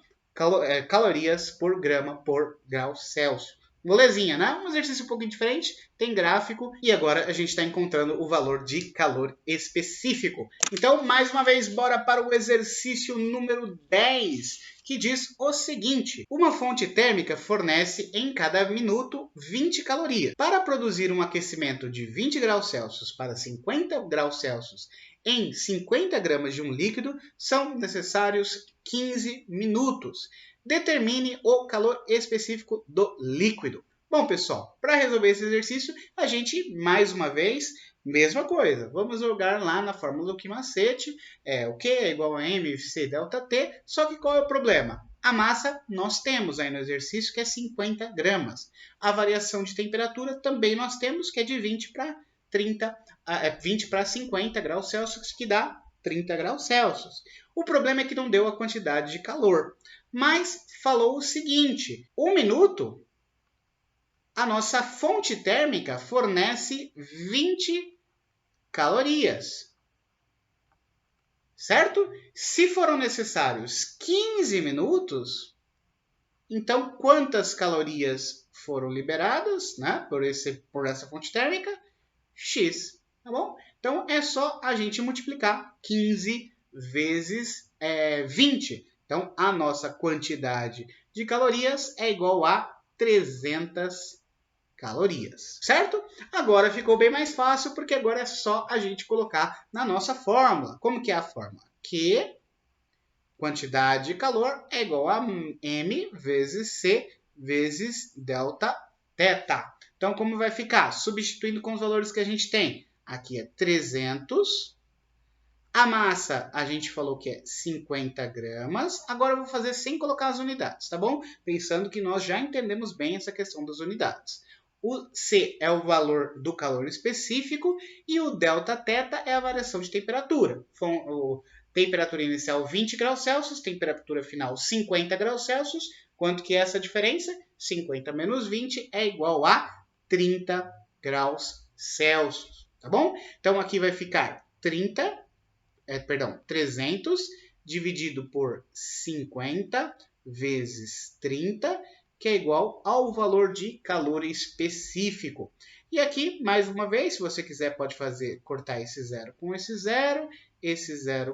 calorias por grama por grau Celsius. Molezinha, né? Um exercício um pouquinho diferente, tem gráfico e agora a gente está encontrando o valor de calor específico. Então, mais uma vez, bora para o exercício número 10, que diz o seguinte: uma fonte térmica fornece em cada minuto 20 calorias. Para produzir um aquecimento de 20 graus Celsius para 50 graus Celsius em 50 gramas de um líquido, são necessários 15 minutos. Determine o calor específico do líquido. Bom, pessoal, para resolver esse exercício, a gente, mais uma vez, mesma coisa. Vamos jogar lá na fórmula do Q-macete. O Q é igual a mC delta T, só que qual é o problema? A massa nós temos aí no exercício, que é 50 gramas. A variação de temperatura também nós temos, que é de 20 para 50 graus Celsius, que dá 30 graus Celsius. O problema é que não deu a quantidade de calor. Mas falou o seguinte: 1 minuto, a nossa fonte térmica fornece 20 calorias. Certo? Se foram necessários 15 minutos, então quantas calorias foram liberadas, né, por essa fonte térmica? X, tá bom? Então é só a gente multiplicar 15 vezes 20. Então, a nossa quantidade de calorias é igual a 300 calorias, certo? Agora ficou bem mais fácil, porque agora é só a gente colocar na nossa fórmula. Como que é a fórmula? Q, quantidade de calor, é igual a M vezes C vezes delta θ. Então, como vai ficar? Substituindo com os valores que a gente tem. Aqui é 300. A massa, a gente falou que é 50 gramas. Agora eu vou fazer sem colocar as unidades, tá bom? Pensando que nós já entendemos bem essa questão das unidades. O C é o valor do calor específico e o Δθ é a variação de temperatura. Temperatura inicial 20 graus Celsius, temperatura final 50 graus Celsius. Quanto que é essa diferença? 50 menos 20 é igual a 30 graus Celsius, tá bom? Então aqui vai ficar 300 dividido por 50 vezes 30, que é igual ao valor de calor específico. E aqui, mais uma vez, se você quiser, pode cortar esse zero com esse zero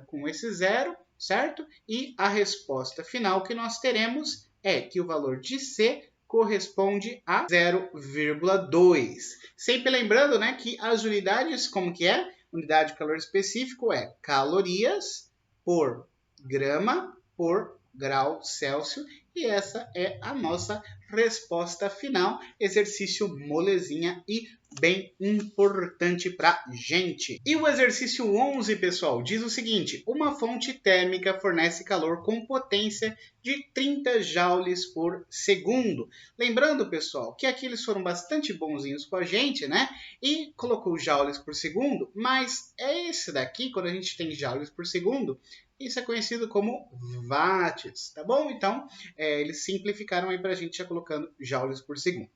com esse zero, certo? E a resposta final que nós teremos é que o valor de C corresponde a 0,2. Sempre lembrando, né, que as unidades, como que é? Unidade de calor específico é calorias por grama por grau Celsius. E essa é a nossa resposta final. Exercício molezinha e bem importante para gente. E o exercício 11, pessoal, diz o seguinte: uma fonte térmica fornece calor com potência de 30 joules por segundo. Lembrando, pessoal, que aqui eles foram bastante bonzinhos com a gente, né? E colocou joules por segundo, mas esse daqui, quando a gente tem joules por segundo, isso é conhecido como watts, tá bom? Então, eles simplificaram aí para a gente já colocando joules por segundo.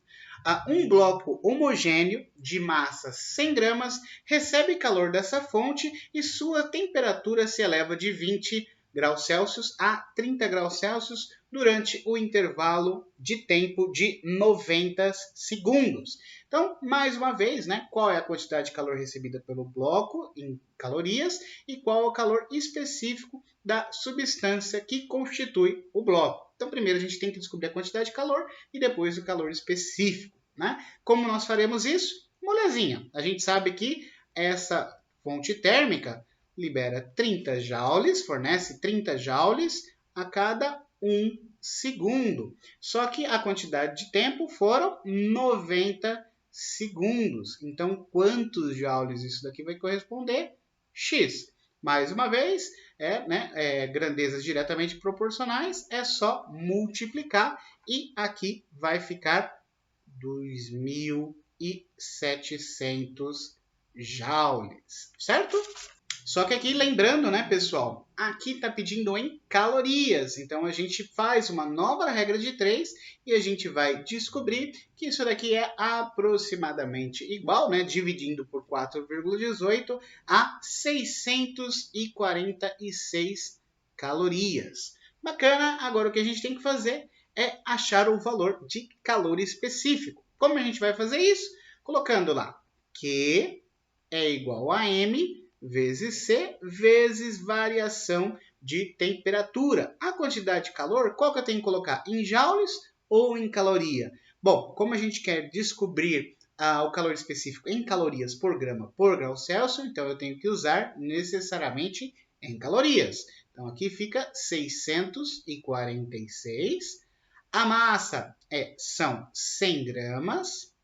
Um bloco homogêneo de massa 100 gramas recebe calor dessa fonte e sua temperatura se eleva de 20 graus Celsius a 30 graus Celsius durante o intervalo de tempo de 90 segundos. Então, mais uma vez, né, qual é a quantidade de calor recebida pelo bloco em calorias e qual é o calor específico da substância que constitui o bloco. Então, primeiro a gente tem que descobrir a quantidade de calor e depois o calor específico, né? Como nós faremos isso? Molezinha. A gente sabe que essa fonte térmica libera 30 joules, fornece 30 joules a cada 1 segundo. Só que a quantidade de tempo foram 90 segundos. Então, quantos joules isso daqui vai corresponder? X. Mais uma vez, grandezas diretamente proporcionais, é só multiplicar e aqui vai ficar 2.700 joules, certo? Só que aqui, lembrando, né, pessoal, aqui está pedindo em calorias. Então, a gente faz uma nova regra de 3 e a gente vai descobrir que isso daqui é aproximadamente igual, né, dividindo por 4,18 a 646 calorias. Bacana, agora o que a gente tem que fazer é achar o valor de calor específico. Como a gente vai fazer isso? Colocando lá Q é igual a M vezes C, vezes variação de temperatura. A quantidade de calor, qual que eu tenho que colocar? Em joules ou em caloria? Bom, como a gente quer descobrir o calor específico em calorias por grama por grau Celsius, então eu tenho que usar necessariamente em calorias. Então aqui fica 646. A massa são 100 gramas.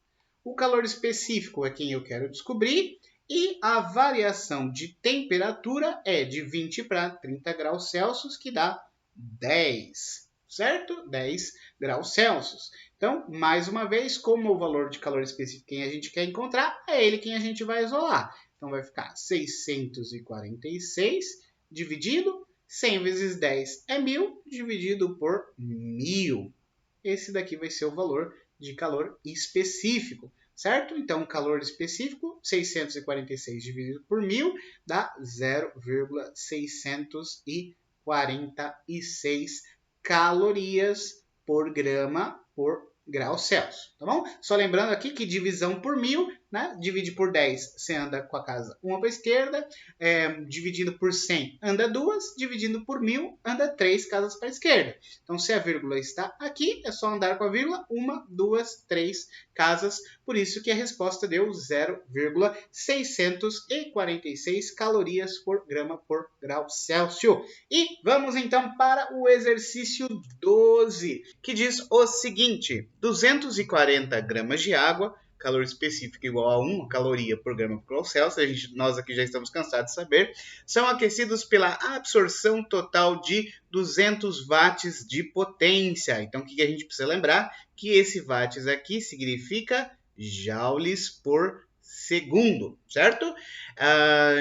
O calor específico é quem eu quero descobrir. E a variação de temperatura é de 20 para 30 graus Celsius, que dá 10, certo? 10 graus Celsius. Então, mais uma vez, como o valor de calor específico quem a gente quer encontrar, é ele quem a gente vai isolar. Então, vai ficar 646 dividido, 100 vezes 10 é 1.000, dividido por 1.000. Esse daqui vai ser o valor de calor específico. Certo? Então, calor específico, 646 dividido por 1.000 dá 0,646 calorias por grama por grau Celsius, tá bom? Só lembrando aqui que divisão por 1.000, né? Divide por 10, você anda com a casa uma para a esquerda, dividindo por 100, anda 2, dividindo por 1.000, anda 3 casas para a esquerda. Então, se a vírgula está aqui, é só andar com a vírgula 1, 2, 3 casas, por isso que a resposta deu 0,646 calorias por grama por grau Celsius. E vamos então para o exercício 12, que diz o seguinte: 240 gramas de água, calor específico igual a 1 caloria por grama por grau Celsius, nós aqui já estamos cansados de saber, são aquecidos pela absorção total de 200 watts de potência. Então, o que a gente precisa lembrar? Que esse watts aqui significa joules por segundo, certo?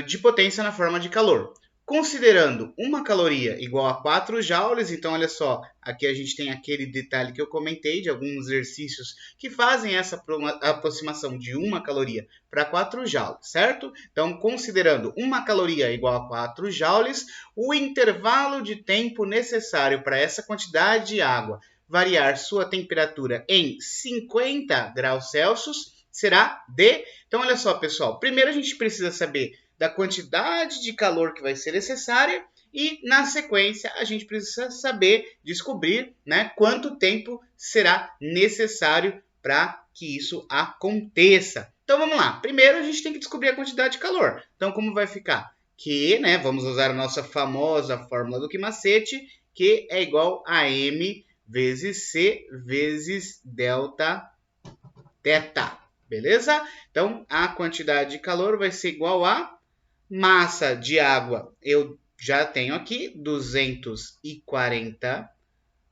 De potência na forma de calor. Considerando uma caloria igual a 4 joules, então olha só, aqui a gente tem aquele detalhe que eu comentei de alguns exercícios que fazem essa aproximação de uma caloria para 4 joules, certo? Então, considerando uma caloria igual a 4 joules, o intervalo de tempo necessário para essa quantidade de água variar sua temperatura em 50 graus Celsius será de... Então, olha só, pessoal, primeiro a gente precisa saber da quantidade de calor que vai ser necessária E na sequência a gente precisa saber, descobrir, né, quanto tempo será necessário para que isso aconteça. Então vamos lá. Primeiro a gente tem que descobrir a quantidade de calor. Então como vai ficar? Que, né, vamos usar a nossa famosa fórmula do Q-macete, que é igual a M vezes C vezes delta θ. Beleza? Então a quantidade de calor vai ser igual a massa de água. Eu já tenho aqui 240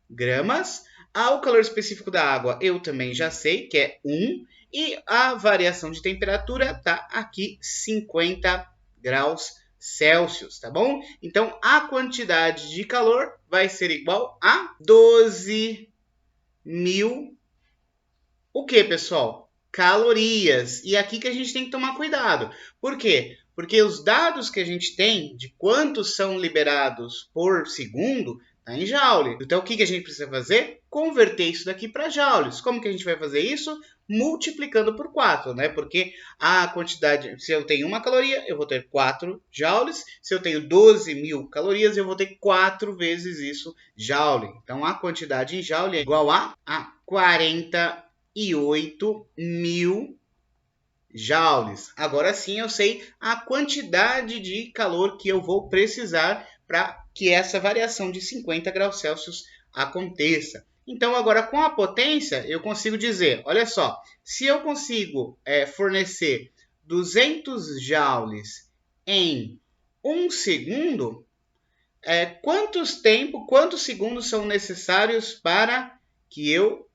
gramas. O calor específico da água eu também já sei, que é 1. E a variação de temperatura está aqui 50 graus Celsius, tá bom? Então, a quantidade de calor vai ser igual a 12.000. O que, pessoal? Calorias. E aqui que a gente tem que tomar cuidado. Por quê? Porque os dados que a gente tem de quantos são liberados por segundo está em joule. Então, o que a gente precisa fazer? Converter isso daqui para joules. Como que a gente vai fazer isso? Multiplicando por 4, né? Porque a quantidade, se eu tenho 1 caloria, eu vou ter 4 joules. Se eu tenho 12.000 calorias, eu vou ter 4 vezes isso joule. Então, a quantidade em joule é igual a 48.000 joules. Agora sim eu sei a quantidade de calor que eu vou precisar para que essa variação de 50 graus Celsius aconteça. Então agora com a potência eu consigo dizer, olha só, se eu consigo fornecer 200 joules em 1 segundo, quantos segundos são necessários para que eu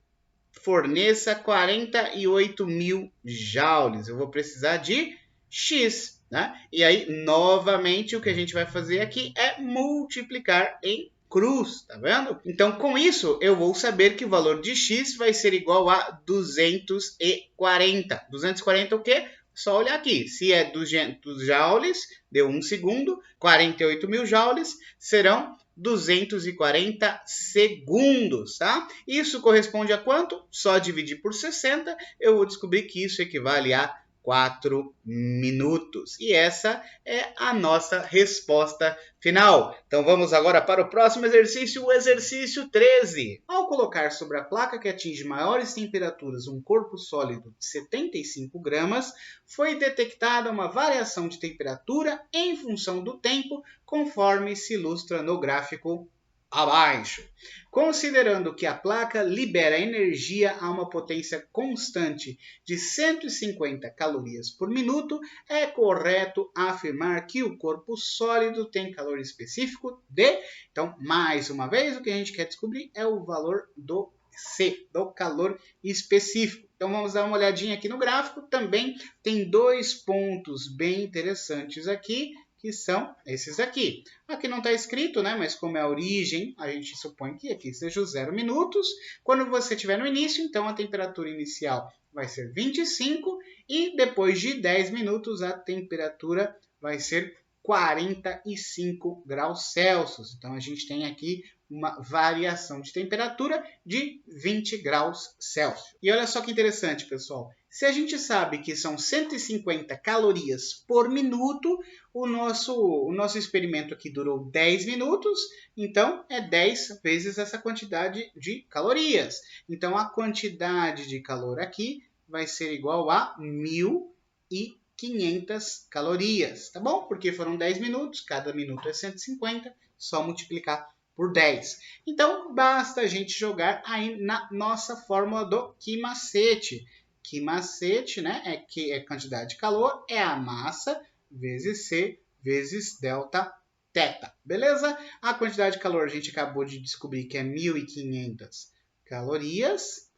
forneça 48.000 joules? Eu vou precisar de X, né? E aí, novamente, o que a gente vai fazer aqui é multiplicar em cruz, tá vendo? Então, com isso, eu vou saber que o valor de X vai ser igual a 240. 240 o quê? Só olhar aqui. Se é 200 joules, deu 1 segundo, 48.000 joules serão 240 segundos, tá? Isso corresponde a quanto? Só dividir por 60, eu vou descobrir que isso equivale a 4 minutos. E essa é a nossa resposta final. Então vamos agora para o próximo exercício, o exercício 13. Ao colocar sobre a placa que atinge maiores temperaturas um corpo sólido de 75 gramas, foi detectada uma variação de temperatura em função do tempo, conforme se ilustra no gráfico abaixo. Considerando que a placa libera energia a uma potência constante de 150 calorias por minuto, é correto afirmar que o corpo sólido tem calor específico de... Então, mais uma vez, o que a gente quer descobrir é o valor do C, do calor específico. Então, vamos dar uma olhadinha aqui no gráfico. Também tem 2 pontos bem interessantes aqui, que são esses aqui. Aqui não está escrito, né? Mas como é a origem, a gente supõe que aqui seja os 0 minutos. Quando você estiver no início, então a temperatura inicial vai ser 25 e depois de 10 minutos a temperatura vai ser 45 graus Celsius. Então a gente tem aqui uma variação de temperatura de 20 graus Celsius. E olha só que interessante, pessoal. Se a gente sabe que são 150 calorias por minuto, o nosso experimento aqui durou 10 minutos, então é 10 vezes essa quantidade de calorias. Então a quantidade de calor aqui vai ser igual a 1.500 calorias, tá bom? Porque foram 10 minutos, cada minuto é 150, só multiplicar por 10. Então basta a gente jogar aí na nossa fórmula do Q-macete. Q-macete, né, é quantidade de calor, é a massa vezes C vezes delta θ, beleza? A quantidade de calor a gente acabou de descobrir que é 1.500 calorias.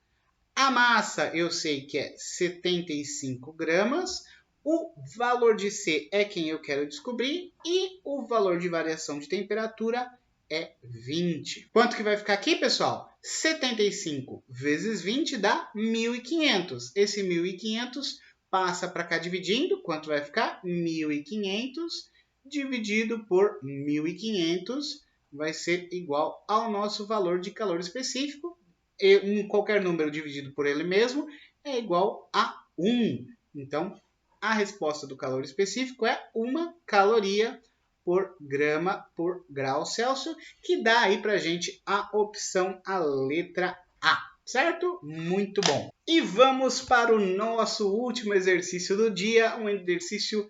A massa eu sei que é 75 gramas. O valor de C é quem eu quero descobrir e o valor de variação de temperatura é 20. Quanto que vai ficar aqui, pessoal? 75 vezes 20 dá 1.500. Esse 1.500 passa para cá dividindo. Quanto vai ficar? 1.500 dividido por 1.500 vai ser igual ao nosso valor de calor específico. Qualquer número dividido por ele mesmo é igual a 1. Então, a resposta do calor específico é 1 caloria por grama por grau Celsius, que dá aí para a gente a opção, a letra A, certo? Muito bom. E vamos para o nosso último exercício do dia, um exercício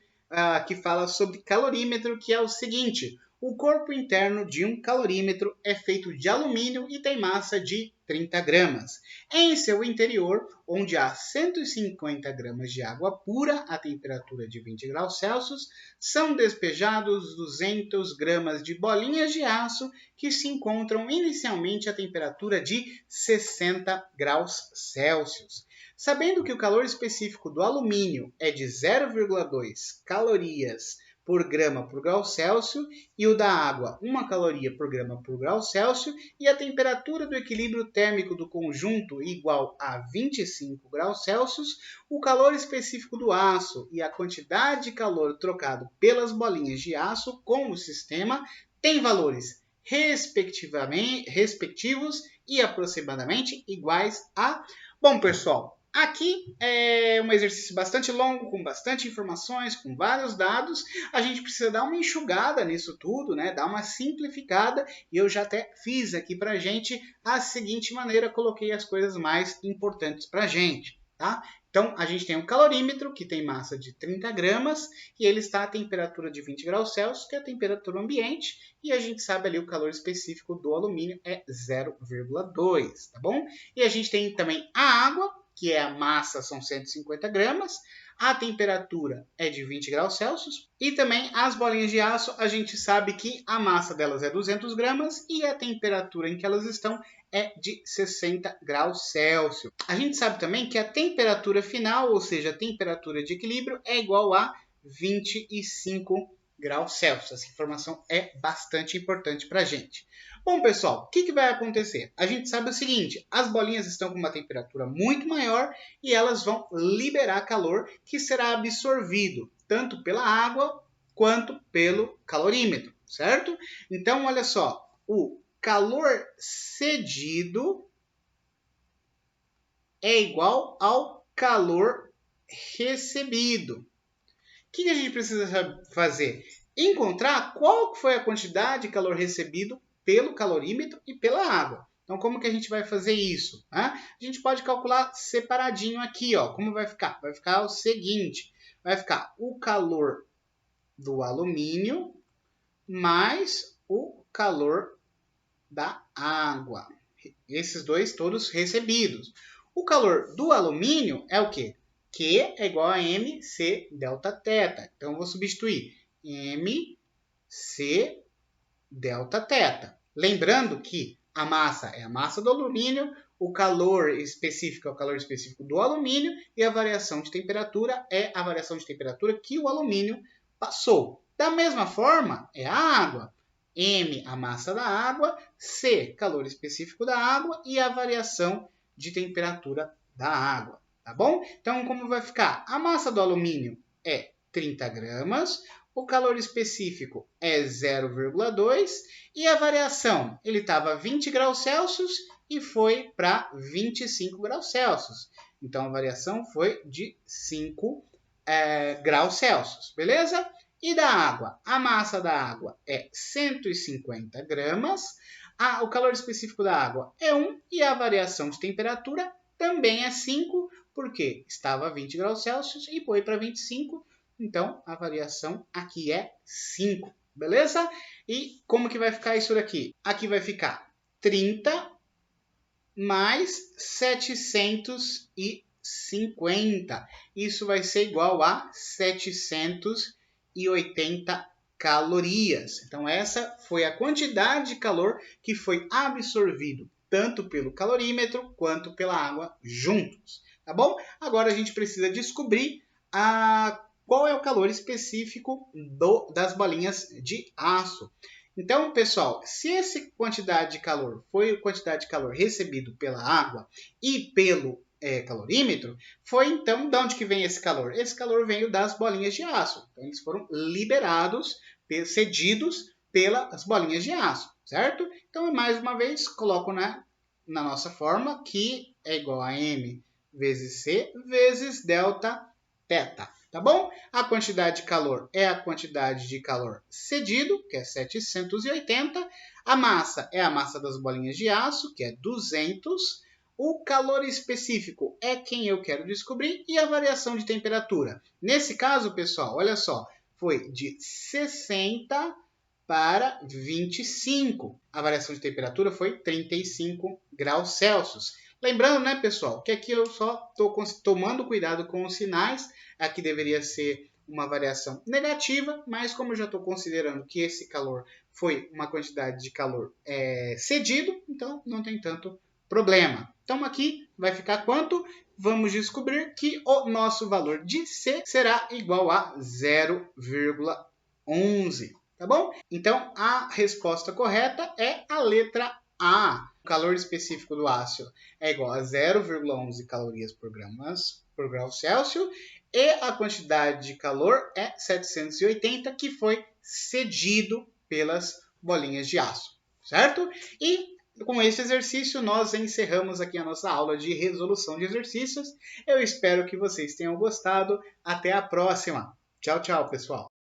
que fala sobre calorímetro, que é o seguinte: o corpo interno de um calorímetro é feito de alumínio e tem massa de 30 gramas. Em seu interior, onde há 150 gramas de água pura a temperatura de 20 graus Celsius, são despejados 200 gramas de bolinhas de aço que se encontram inicialmente a temperatura de 60 graus Celsius. Sabendo que o calor específico do alumínio é de 0,2 calorias por grama por grau Celsius e o da água 1 caloria por grama por grau Celsius e a temperatura do equilíbrio térmico do conjunto igual a 25 graus Celsius, o calor específico do aço e a quantidade de calor trocado pelas bolinhas de aço com o sistema têm valores respectivos e aproximadamente iguais a... Bom, pessoal, aqui é um exercício bastante longo, com bastante informações, com vários dados. A gente precisa dar uma enxugada nisso tudo, né? Dar uma simplificada. E eu já até fiz aqui para a gente a seguinte maneira, coloquei as coisas mais importantes para a gente, tá? Então, a gente tem um calorímetro que tem massa de 30 gramas e ele está a temperatura de 20 graus Celsius, que é a temperatura ambiente, e a gente sabe ali o calor específico do alumínio é 0,2, tá bom? E a gente tem também a água, que é a massa, são 150 gramas, a temperatura é de 20 graus Celsius, e também as bolinhas de aço, a gente sabe que a massa delas é 200 gramas e a temperatura em que elas estão é de 60 graus Celsius. A gente sabe também que a temperatura final, ou seja, a temperatura de equilíbrio, é igual a 25 graus Celsius. Essa informação é bastante importante para a gente. Bom, pessoal, o que vai acontecer? A gente sabe o seguinte: as bolinhas estão com uma temperatura muito maior e elas vão liberar calor que será absorvido tanto pela água quanto pelo calorímetro, certo? Então, olha só, o calor cedido é igual ao calor recebido. O que a gente precisa fazer? Encontrar qual foi a quantidade de calor recebido pelo calorímetro e pela água. Então, como que a gente vai fazer isso? A gente pode calcular separadinho aqui, ó. Como vai ficar? Vai ficar o seguinte: vai ficar o calor do alumínio mais o calor da água. Esses dois todos recebidos. O calor do alumínio é o quê? Q é igual a mc delta θ. Então, eu vou substituir mc delta θ. Lembrando que a massa é a massa do alumínio, o calor específico é o calor específico do alumínio e a variação de temperatura é a variação de temperatura que o alumínio passou. Da mesma forma, é a água. M, a massa da água, C, calor específico da água e a variação de temperatura da água, tá bom? Então, como vai ficar? A massa do alumínio é 30 gramas, o calor específico é 0,2 e a variação, ele estava 20 graus Celsius e foi para 25 graus Celsius. Então, a variação foi de 5 graus Celsius, beleza? E da água? A massa da água é 150 gramas, o calor específico da água é 1 e a variação de temperatura também é 5, porque estava a 20 graus Celsius e foi para 25, então a variação aqui é 5, beleza? E como que vai ficar isso daqui? Aqui vai ficar 30 mais 750. Isso vai ser igual a 780 calorias. Então, essa foi a quantidade de calor que foi absorvido tanto pelo calorímetro quanto pela água juntos. Tá bom? Agora a gente precisa descobrir qual é o calor específico das bolinhas de aço. Então, pessoal, se essa quantidade de calor foi a quantidade de calor recebido pela água e pelo calorímetro, foi então de onde que vem esse calor? Esse calor veio das bolinhas de aço. Então, eles foram liberados, cedidos pelas bolinhas de aço, certo? Então, mais uma vez, coloco na nossa forma que é igual a M vezes C vezes delta θ. tá bom? A quantidade de calor é a quantidade de calor cedido, que é 780. A massa é a massa das bolinhas de aço, que é 200. O calor específico é quem eu quero descobrir e a variação de temperatura. Nesse caso, pessoal, olha só, foi de 60 para 25. A variação de temperatura foi 35 graus Celsius. Lembrando, né, pessoal, que aqui eu só estou tomando cuidado com os sinais. Aqui deveria ser uma variação negativa, mas como eu já estou considerando que esse calor foi uma quantidade de calor cedido, então não tem tanto problema. Então aqui vai ficar quanto? Vamos descobrir que o nosso valor de C será igual a 0,11. Tá bom? Então a resposta correta é a letra A. O calor específico do ácido é igual a 0,11 calorias por grau Celsius e a quantidade de calor é 780, que foi cedido pelas bolinhas de aço, certo? E com esse exercício nós encerramos aqui a nossa aula de resolução de exercícios. Eu espero que vocês tenham gostado. Até a próxima. Tchau, tchau, pessoal.